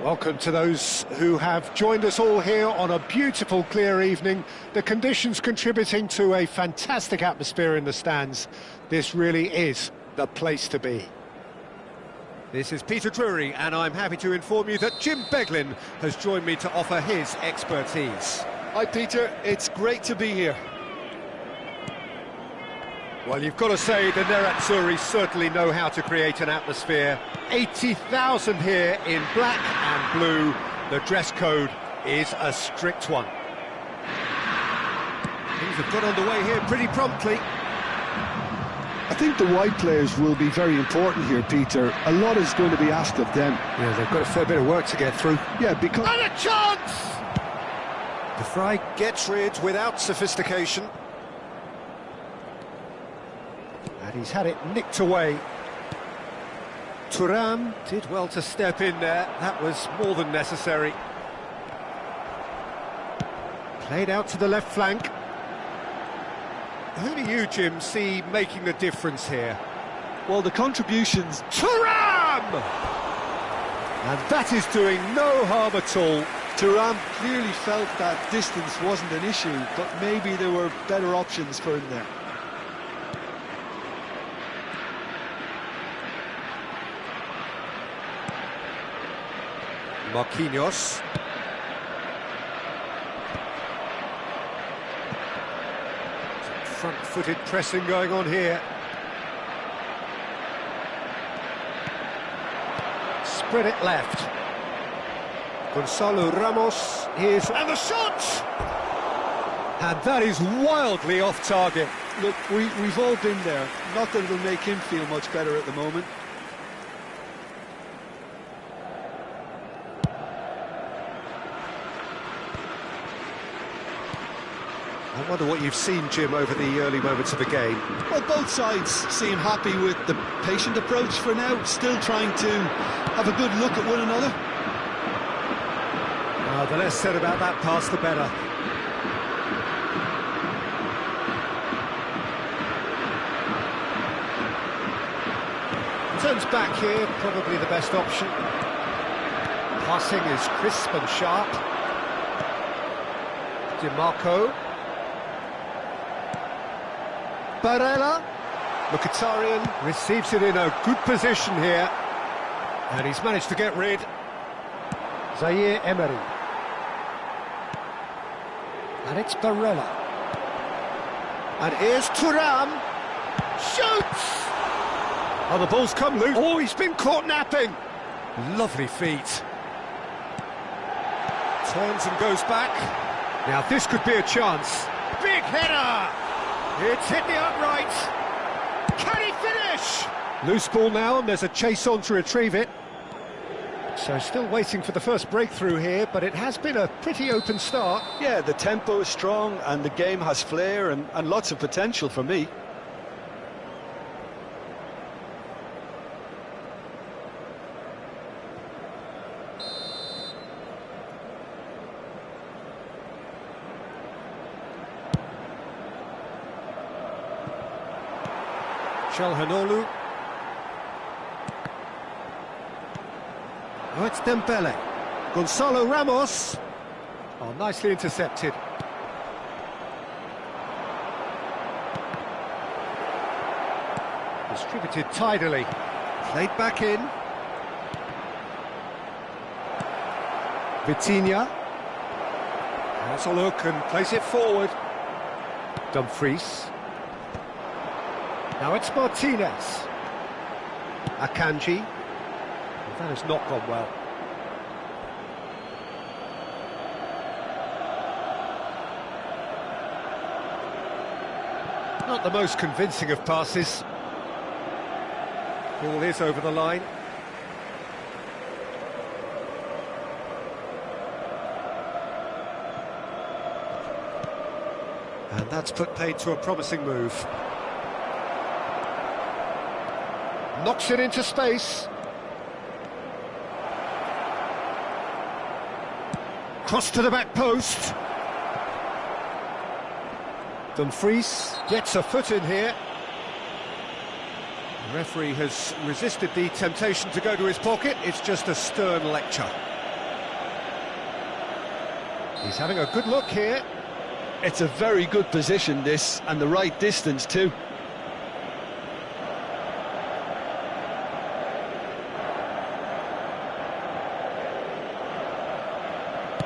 Welcome to those who have joined us all here on a beautiful, clear evening. The conditions contributing to a fantastic atmosphere in the stands. This really is the place to be. This is Peter Drury, and I'm happy to inform you that Jim Beglin has joined me to offer his expertise. Hi, Peter. It's great to be here. Well, you've got to say the Nerazzurri certainly know how to create an atmosphere. 80,000 here in black and blue. The dress code is a strict one. Things have got underway here pretty promptly. I think the white players will be very important here, Peter. A lot is going to be asked of them. Yeah, they've got a fair bit of work to get through. Yeah, because... And a chance! De Vrij gets rid without sophistication. And he's had it nicked away. Thuram did well to step in there. That was more than necessary. Played out to the left flank. Who do you, Jim, see making the difference here? Well, the contributions... Thuram! And that is doing no harm at all. Thuram clearly felt that distance wasn't an issue, but maybe there were better options for him there. Marquinhos. Front-footed pressing going on here. Spread it left. Gonzalo Ramos is... And the shot! And that is wildly off target. Look, we've all been there. Not that it'll make him feel much better at the moment. I wonder what you've seen, Jim, over the early moments of the game. Well, both sides seem happy with the patient approach for now, still trying to have a good look at one another. The less said about that pass, the better. Turns back here, probably the best option. Passing is crisp and sharp. DiMarco. Barella. Mkhitaryan receives it in a good position here. And he's managed to get rid. Zaire Emery. And it's Barella. And here's Thuram. Shoots! Oh, the ball's come loose. Oh, he's been caught napping. Lovely feet. Turns and goes back. Now this could be a chance. Big header! It's hit the upright. Can he finish? Loose ball now, and there's a chase on to retrieve it. So still waiting for the first breakthrough here, but it has been a pretty open start. Yeah, the tempo is strong, and the game has flair and lots of potential for me. Çalhanoğlu. Oh, it's Dembele. Gonzalo Ramos. Oh, nicely intercepted. Distributed tidily. Played back in. Vitinha. Has a look and plays it forward. Dumfries. Now it's Martinez. Akanji. Well, that has not gone well. Not the most convincing of passes. Ball is over the line. And that's put paid to a promising move. Knocks it into space. Cross to the back post. Dumfries gets a foot in here. The referee has resisted the temptation to go to his pocket. It's just a stern lecture. He's having a good look here. It's a very good position, this, and the right distance too.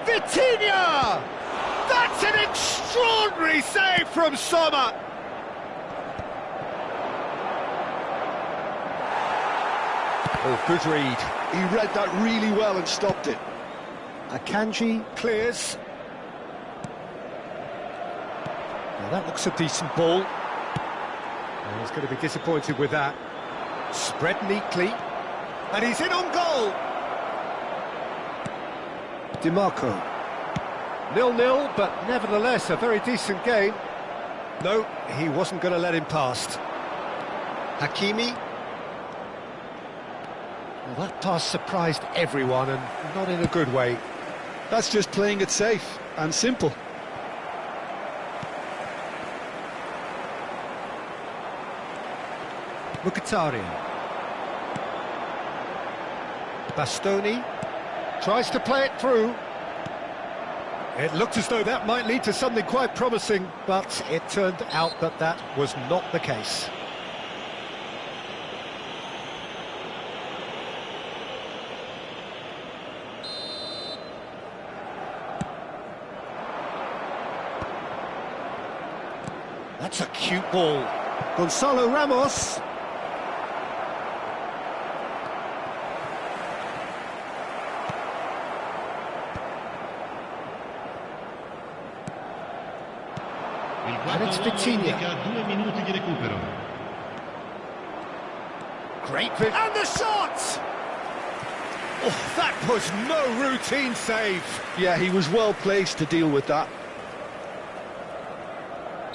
Vitinha! That's an extraordinary save from Sommer! Oh, good read. He read that really well and stopped it. Akanji clears. Now that looks a decent ball. Well, he's going to be disappointed with that. Spread neatly. And he's in on goal! DiMarco. 0-0, but nevertheless a very decent game. No, he wasn't going to let him past. Hakimi. Well, that pass surprised everyone, and not in a good way. That's just playing it safe and simple. Mkhitaryan. Bastoni tries to play it through. It looked as though that might lead to something quite promising, but it turned out that that was not the case. That's a cute ball. Gonzalo Ramos. And it's Vitinha. Great bit. And the shot! Oh, that was no routine save. Yeah, he was well placed to deal with that.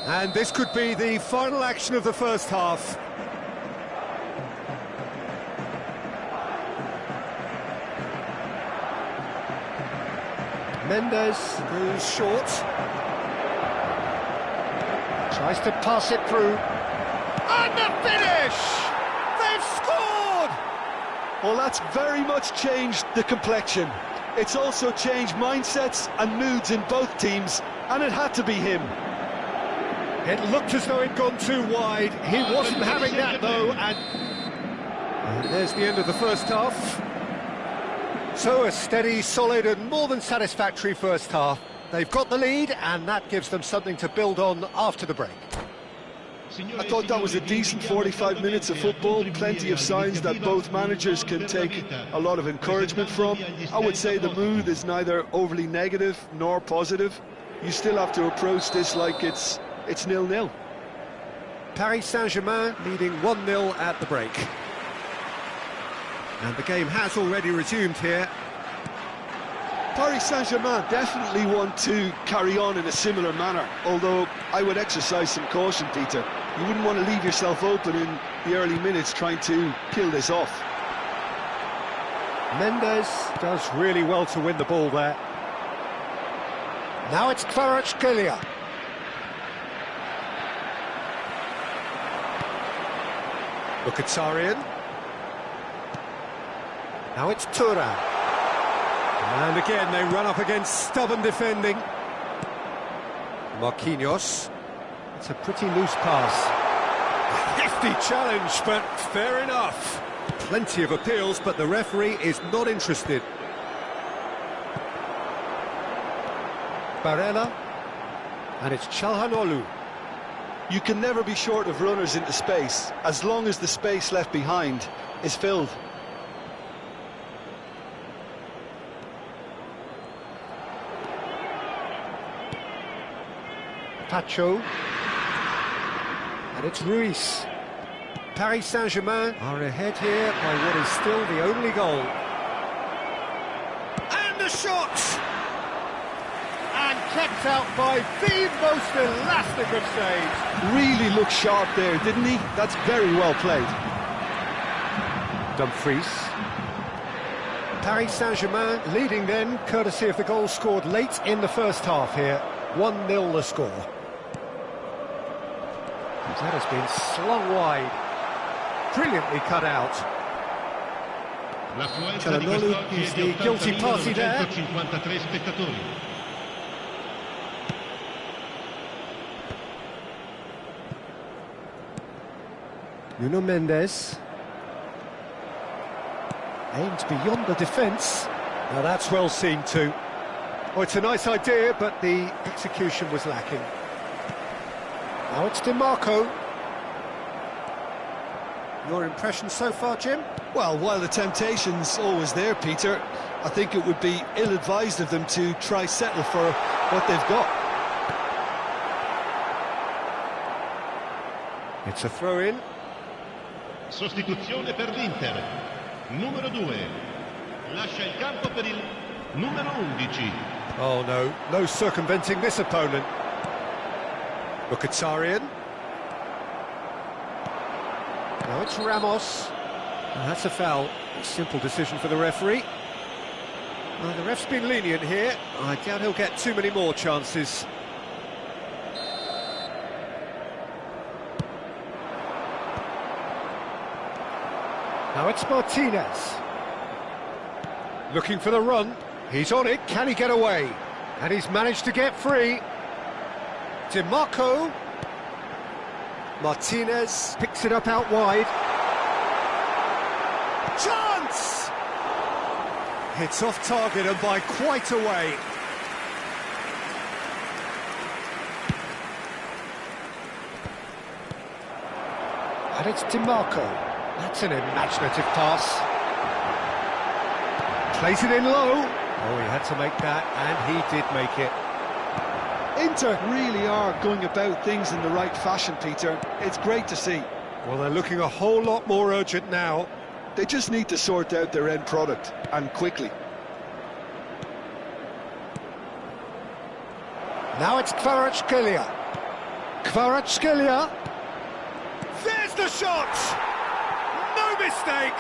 And this could be the final action of the first half. Mendes goes short. Tries to pass it through. And the finish! They've scored! Well, that's very much changed the complexion. It's also changed mindsets and moods in both teams, and it had to be him. It looked as though it'd gone too wide. He wasn't having that, though, and there's the end of the first half. So a steady, solid and more than satisfactory first half. They've got the lead, and that gives them something to build on after the break. I thought that was a decent 45 minutes of football, plenty of signs that both managers can take a lot of encouragement from. I would say the mood is neither overly negative nor positive. You still have to approach this like it's 0-0. Paris Saint-Germain leading 1-0 at the break. And the game has already resumed here. Paris Saint-Germain definitely want to carry on in a similar manner, although I would exercise some caution, Peter. You wouldn't want to leave yourself open in the early minutes trying to kill this off. Mendes does really well to win the ball there. Now it's Kvaratskhelia. Mkhitaryan. Now it's Thuram. And again, they run up against stubborn defending. Marquinhos. It's a pretty loose pass. A hefty challenge, but fair enough. Plenty of appeals, but the referee is not interested. Barella, and it's Çalhanoğlu. You can never be short of runners into space, as long as the space left behind is filled. Pacho, and it's Ruiz. Paris Saint-Germain are ahead here by what is still the only goal. And the shot! And kept out by the most elastic of saves. Really looked sharp there, didn't he? That's very well played. Dumfries. Paris Saint-Germain leading then, courtesy of the goal scored late in the first half here. 1-0 the score. That has been slung wide. Brilliantly cut out. Çalhanoğlu is the guilty party there. Nuno Mendes. Aimed beyond the defence. Now that's well seen too. Oh, it's a nice idea, but the execution was lacking. Now it's DiMarco. Your impression so far, Jim? Well, while the temptation's always there, Peter, I think it would be ill-advised of them to try settle for what they've got. It's a throw-in. Sostituzione per l'Inter. Numero 2. Lascia il campo per il numero 11. Oh no, no circumventing this opponent. Mkhitaryan. Now it's Ramos. And that's a foul. A simple decision for the referee. Well, the ref's been lenient here. I doubt he'll get too many more chances. Now it's Martinez. Looking for the run. He's on it. Can he get away? And he's managed to get free. DiMarco. Martinez picks it up out wide. Chance! It's off target and by quite a way. And it's DiMarco. That's an imaginative pass. Plays it in low. Oh, he had to make that, and he did make it. Inter really are going about things in the right fashion, Peter. It's great to see. Well, they're looking a whole lot more urgent now. They just need to sort out their end product, and quickly. Now it's Kvaratskhelia. Kvaratskhelia. There's the shot! No mistake!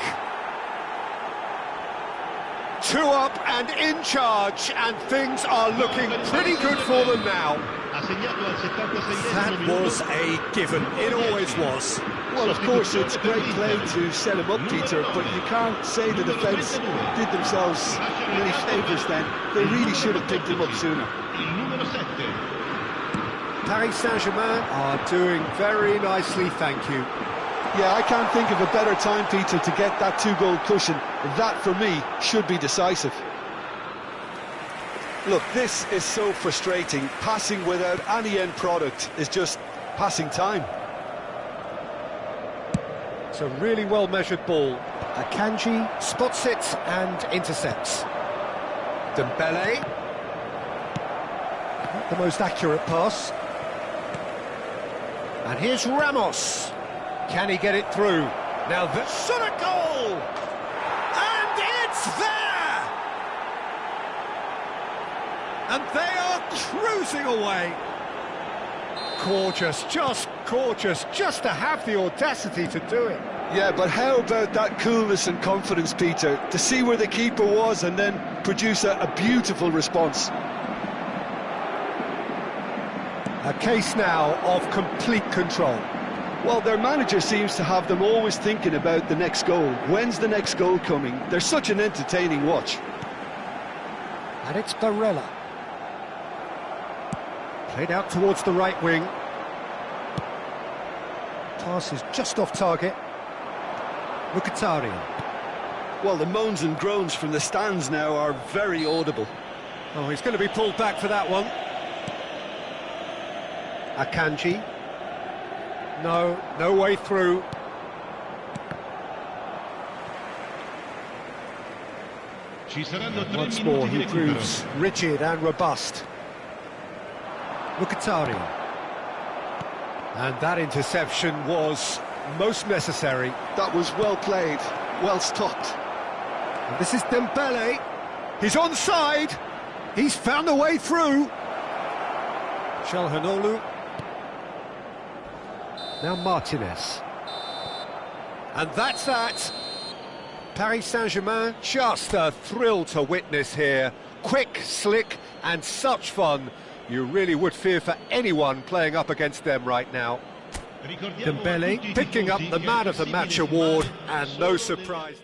2 up and in charge, and things are looking pretty good for them now. That was a given. It always was. Well, of course, it's great play to set him up, Peter, but you can't say the defence did themselves many favours then. They really should have picked him up sooner. Paris Saint-Germain are doing very nicely, thank you. Yeah, I can't think of a better time, Peter, to get that 2-goal cushion. That, for me, should be decisive. Look, this is so frustrating. Passing without any end product is just passing time. It's a really well-measured ball. Akanji spots it and intercepts. Dembele. Not the most accurate pass. And here's Ramos. Can he get it through? Now the shot at goal! And it's there! And they are cruising away. Gorgeous, just to have the audacity to do it. Yeah, but how about that coolness and confidence, Peter, to see where the keeper was and then produce a beautiful response. A case now of complete control. Well, their manager seems to have them always thinking about the next goal. When's the next goal coming? They're such an entertaining watch. And it's Barella. Played out towards the right wing. Pass is just off target. Mkhitaryan. Well, the moans and groans from the stands now are very audible. Oh, he's going to be pulled back for that one. Akanji. No way through. Once more he proves rigid and robust. Mkhitaryan. And that interception was most necessary. That was well played, well stopped. And this is Dembele. He's onside. He's found a way through. Çalhanoğlu. Now Martinez. And that's that. Paris Saint-Germain, just a thrill to witness here. Quick, slick, and such fun. You really would fear for anyone playing up against them right now. Dembele picking up the Man of the Match award, and no surprise.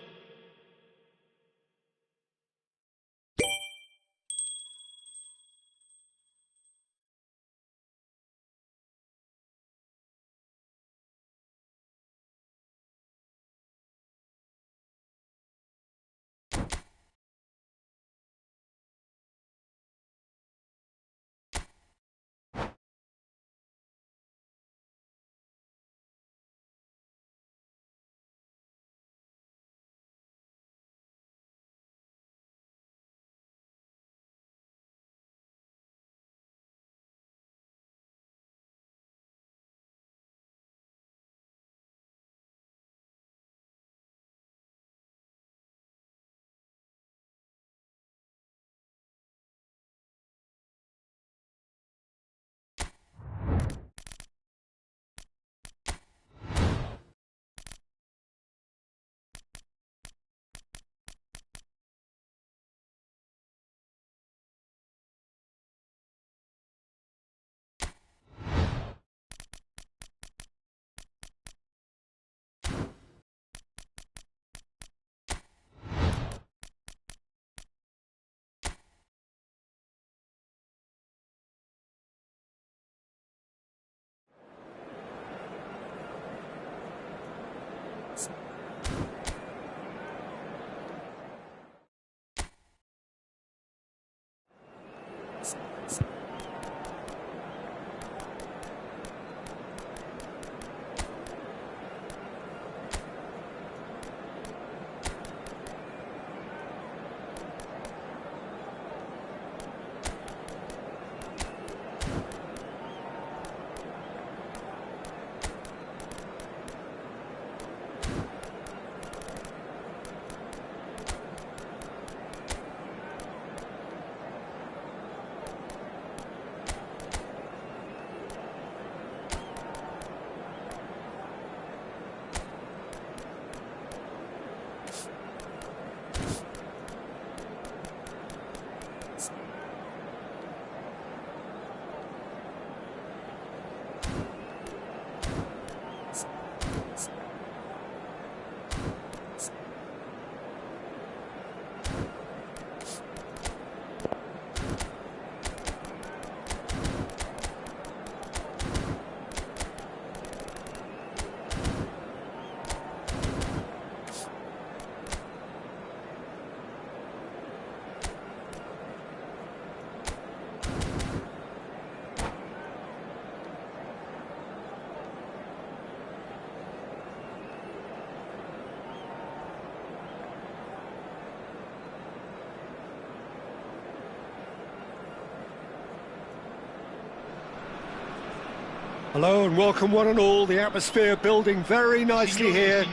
Hello and welcome one and all. The atmosphere building very nicely here.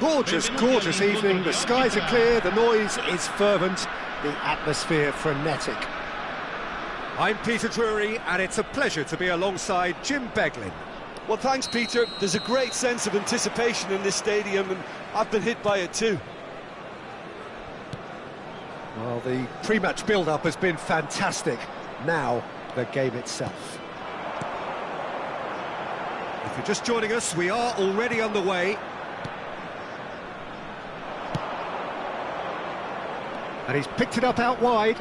Gorgeous, gorgeous evening. The skies are clear, the noise is fervent, the atmosphere frenetic. I'm Peter Drury and it's a pleasure to be alongside Jim Beglin. Well, thanks, Peter. There's a great sense of anticipation in this stadium and I've been hit by it too. Well, the pre-match build-up has been fantastic. Now, the game itself. If you're just joining us, we are already underway. And he's picked it up out wide.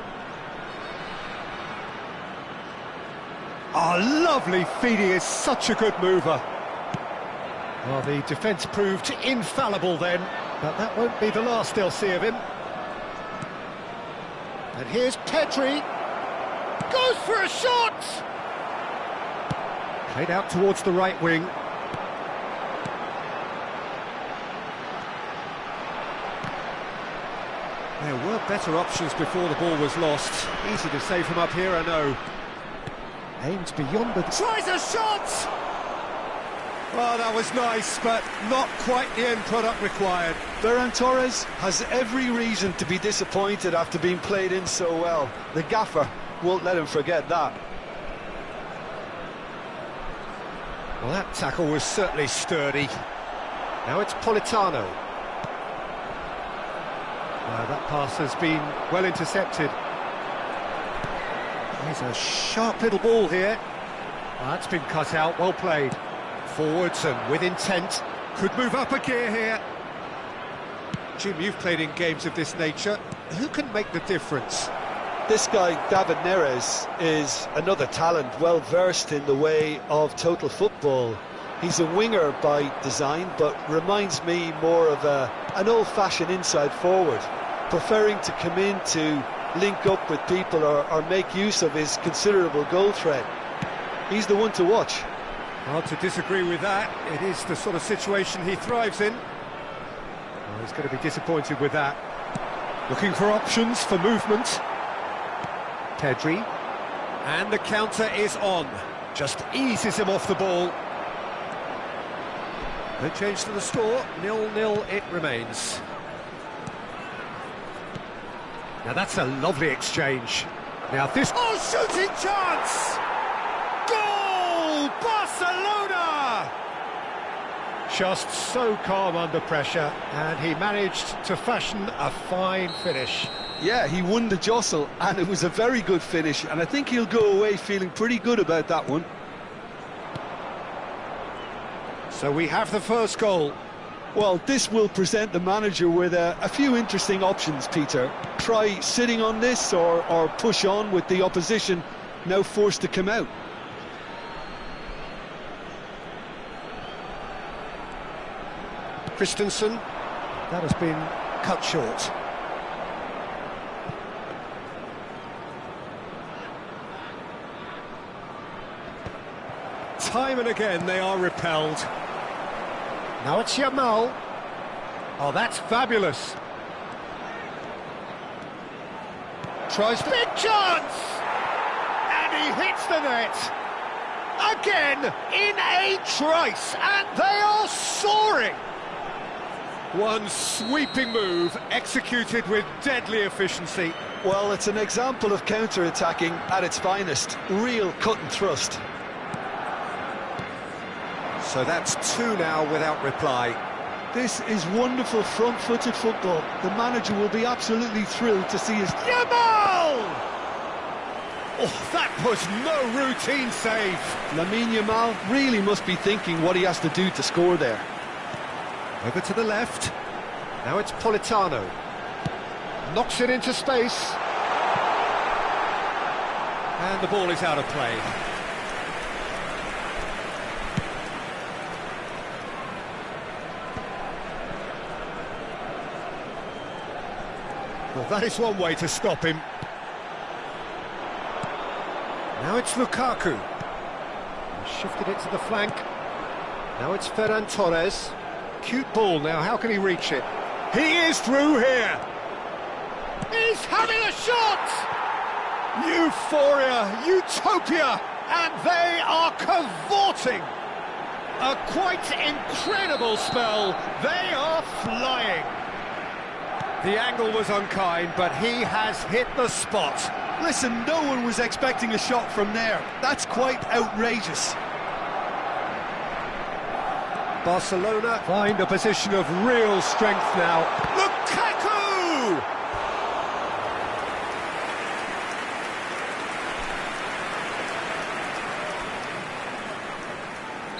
Oh, lovely feed, he is such a good mover. Well, the defence proved infallible then, but that won't be the last they'll see of him. And here's Pedri. Goes for a shot! Played out towards the right wing. There were better options before the ball was lost. Easy to save from up here, I know. Aims beyond the... Tries a shot! Oh, that was nice, but not quite the end product required. Ferran Torres has every reason to be disappointed after being played in so well. The gaffer won't let him forget that. Well, that tackle was certainly sturdy. Now it's Politano. That pass has been well intercepted. There's a sharp little ball here. That's been cut out, well played. Forwards and with intent. Could move up a gear here. Jim, you've played in games of this nature. Who can make the difference? This guy, David Neres, is another talent, well versed in the way of total football. He's a winger by design, but reminds me more of an old-fashioned inside forward, preferring to come in to link up with people or make use of his considerable goal threat. He's the one to watch. Hard to disagree with that. It is the sort of situation he thrives in. Well, he's going to be disappointed with that. Looking for options for movement. Pedri. And the counter is on. Just eases him off the ball. No change to the score. 0-0 it remains. Now that's a lovely exchange. Now this... Oh, shooting chance! Goal! Barcelona! Just so calm under pressure, and he managed to fashion a fine finish. Yeah, he won the jostle, and it was a very good finish, and I think he'll go away feeling pretty good about that one. So we have the first goal. Well, this will present the manager with a few interesting options, Peter. Try sitting on this or push on with the opposition now forced to come out. Christensen, that has been cut short. Time and again they are repelled. Now it's Yamal. Oh, that's fabulous. Tries big chance! And he hits the net. Again, in a trice, and they are soaring. One sweeping move, executed with deadly efficiency. Well, it's an example of counter-attacking at its finest. Real cut and thrust. So that's two now without reply. This is wonderful front-footed football. The manager will be absolutely thrilled to see his... Yamal! Oh, that was no routine save. Lamine Yamal really must be thinking what he has to do to score there. Over to the left. Now it's Politano. Knocks it into space. And the ball is out of play. Well, that is one way to stop him. Now it's Lukaku. He shifted it to the flank. Now it's Ferran Torres. Cute ball now, how can he reach it? He is through here! He's having a shot! Euphoria, utopia, and they are cavorting! A quite incredible spell, they are flying! The angle was unkind, but he has hit the spot. Listen, no one was expecting a shot from there. That's quite outrageous. Barcelona find a position of real strength now. Lukaku!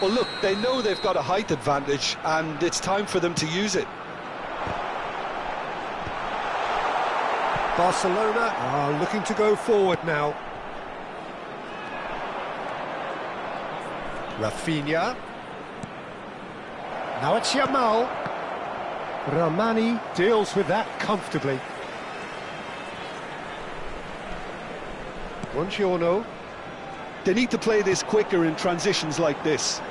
Well, look, they know they've got a height advantage, and it's time for them to use it. Barcelona are looking to go forward now. Rafinha. Now it's Yamal. Ramani deals with that comfortably. Buongiorno. They need to play this quicker in transitions like this.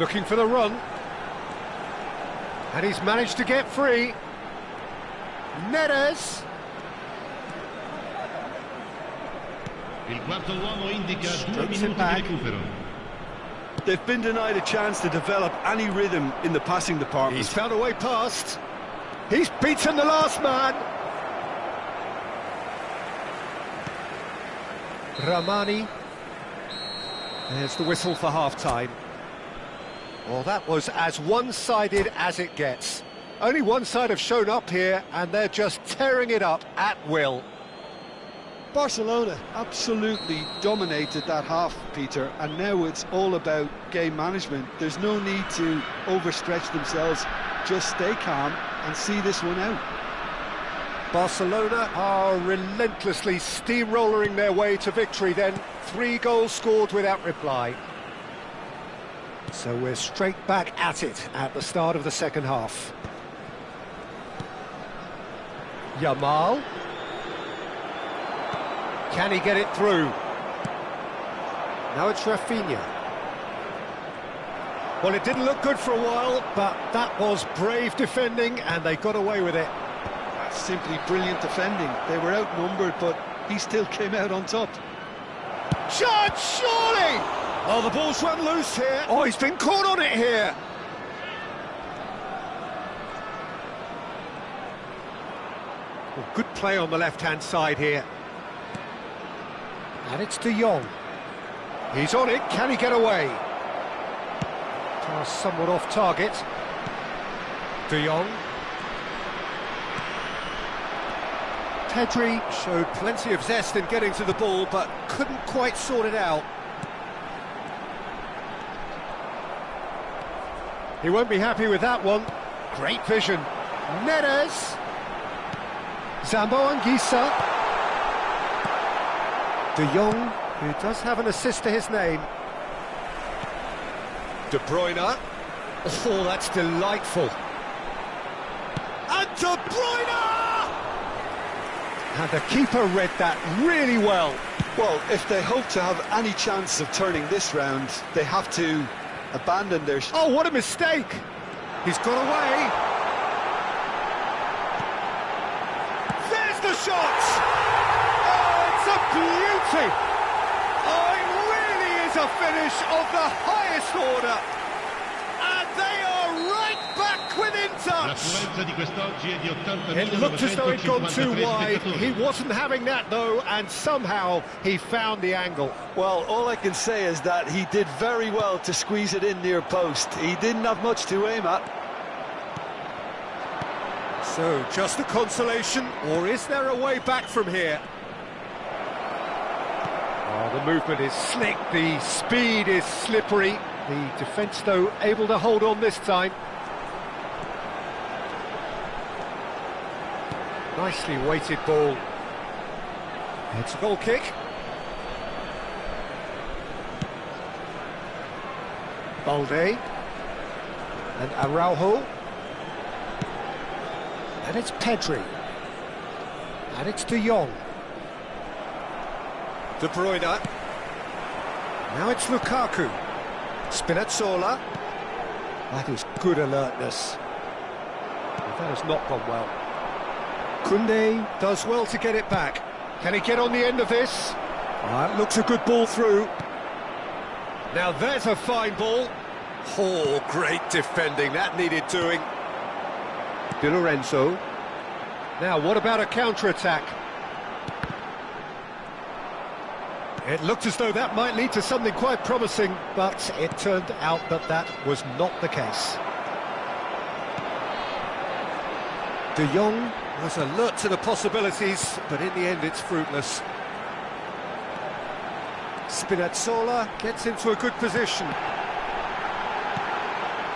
Looking for the run. And he's managed to get free. Neres. Il quarto uomo indica 2 Strokes it minuti back. di recupero. They've been denied a chance to develop any rhythm in the passing department. He's found a way past. He's beaten the last man. Ramani. There's the whistle for half-time. Well, that was as one-sided as it gets. Only one side have shown up here, and they're just tearing it up at will. Barcelona absolutely dominated that half, Peter, and now it's all about game management. There's no need to overstretch themselves. Just stay calm and see this one out. Barcelona are relentlessly steamrolling their way to victory then. 3 goals scored without reply. So we're straight back at it at the start of the second half. Yamal. Can he get it through? Now it's Rafinha. Well, it didn't look good for a while, but that was brave defending, and they got away with it. That's simply brilliant defending. They were outnumbered, but he still came out on top. Chance, surely! Oh, the ball's run loose here. Oh, he's been caught on it here. Well, good play on the left-hand side here. And it's De Jong. He's on it, can he get away? Pass somewhat off target. De Jong. Pedri showed plenty of zest in getting to the ball, but couldn't quite sort it out. He won't be happy with that one. Great vision. Neres. Zambo Anguissa. De Jong, who does have an assist to his name. De Bruyne. Oh, that's delightful. And De Bruyne! And the keeper read that really well. Well, if they hope to have any chance of turning this round, they have to abandon their... Oh, what a mistake! He's got away. There's the shot! Oh, it's a beauty! Oh, it really is a finish of the highest order. And they are right back within touch. It looked as though he'd gone too wide. He wasn't having that, though, and somehow he found the angle. Well, all I can say is that he did very well to squeeze it in near post. He didn't have much to aim at. So, just a consolation, or is there a way back from here? Oh, the movement is slick, the speed is slippery. The defence, though, able to hold on this time. Nicely weighted ball. It's a goal kick. Balde. And Araujo. And it's Pedri. And it's De Jong. De Bruyne. Now it's Lukaku. Spinazzola. That is good alertness. But that has not gone well. Koundé does well to get it back. Can he get on the end of this? That looks a good ball through. Now there's a fine ball. Oh, great defending. That needed doing. Di Lorenzo. Now, what about a counter-attack? It looked as though that might lead to something quite promising, but it turned out that that was not the case. De Jong was alert to the possibilities, but in the end it's fruitless. Spinazzola gets into a good position.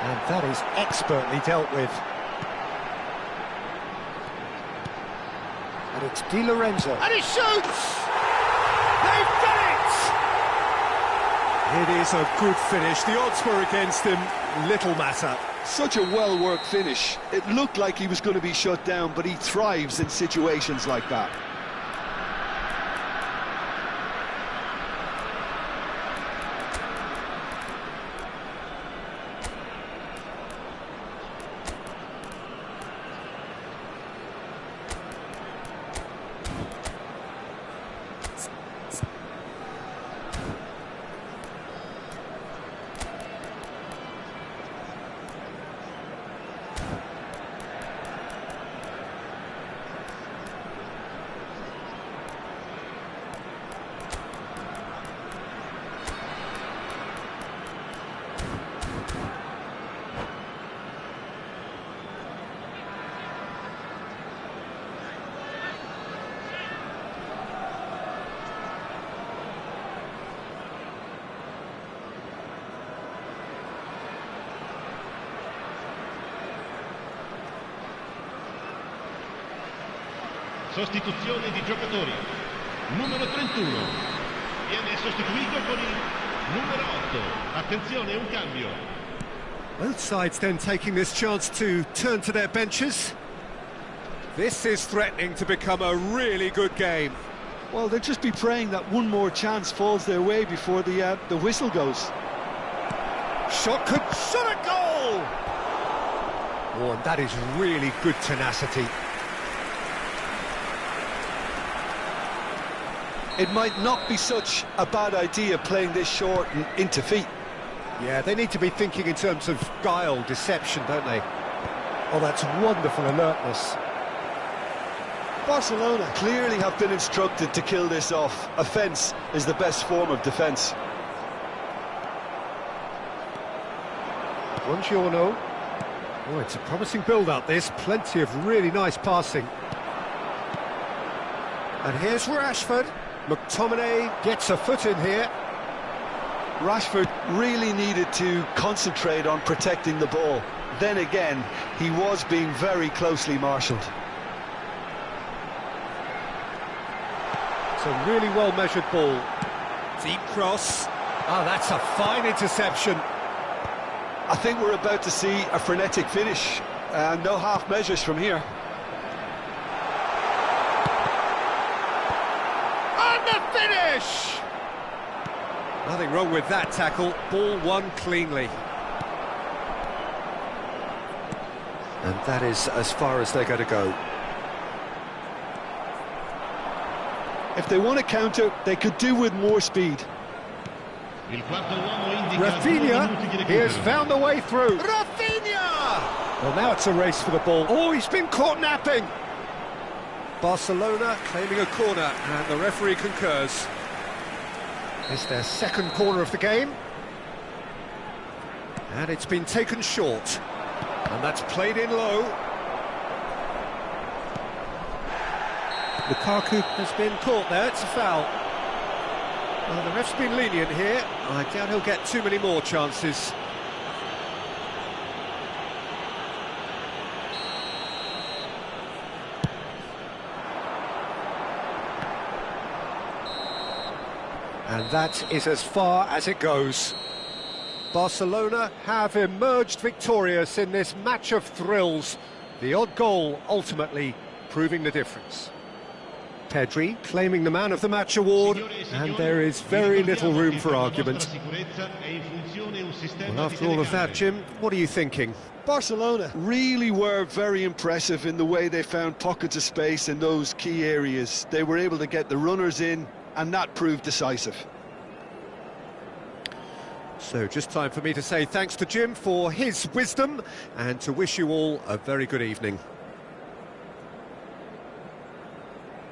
And that is expertly dealt with. And it's Di Lorenzo. And he shoots! They've done it! It is a good finish. The odds were against him. Little matter. Such a well-worked finish. It looked like he was going to be shut down, but he thrives in situations like that. Sostituzione di giocatori. Numero 31 viene sostituito con il numero 8. Attenzione, un cambio. Both sides then taking this chance to turn to their benches. This is threatening to become a really good game. Well, they'll just be praying that one more chance falls their way before the whistle goes. Shot at goal! Oh, and that is really good tenacity. It might not be such a bad idea playing this short and into feet. Yeah, they need to be thinking in terms of guile, deception, don't they? Oh, that's wonderful alertness. Barcelona clearly have been instructed to kill this off. Offence is the best form of defence. Buongiorno. Oh, it's a promising build-up, this. Plenty of really nice passing. And here's Rashford. McTominay gets a foot in here. Rashford really needed to concentrate on protecting the ball. Then again, he was being very closely marshalled. It's a really well-measured ball. Deep cross. Oh, that's a fine interception. I think we're about to see a frenetic finish. No half measures from here. And the finish! Nothing wrong with that tackle. Ball won cleanly. And that is as far as they're going to go. If they want to counter, they could do with more speed. Rafinha, he has found the way through. Rafinha! Well, now it's a race for the ball. Oh, he's been caught napping. Barcelona claiming a corner, and the referee concurs. It's their second corner of the game. And it's been taken short. And that's played in low. Lukaku has been caught there, it's a foul. Well, the ref's been lenient here. I doubt he'll get too many more chances. And that is as far as it goes. Barcelona have emerged victorious in this match of thrills. The odd goal ultimately proving the difference. Pedri claiming the Man of the Match award, and there is very little room for argument. Well, after all of that, Jim, what are you thinking? Barcelona really were very impressive in the way they found pockets of space in those key areas. They were able to get the runners in, and that proved decisive. So just time for me to say thanks to Jim for his wisdom, and to wish you all a very good evening.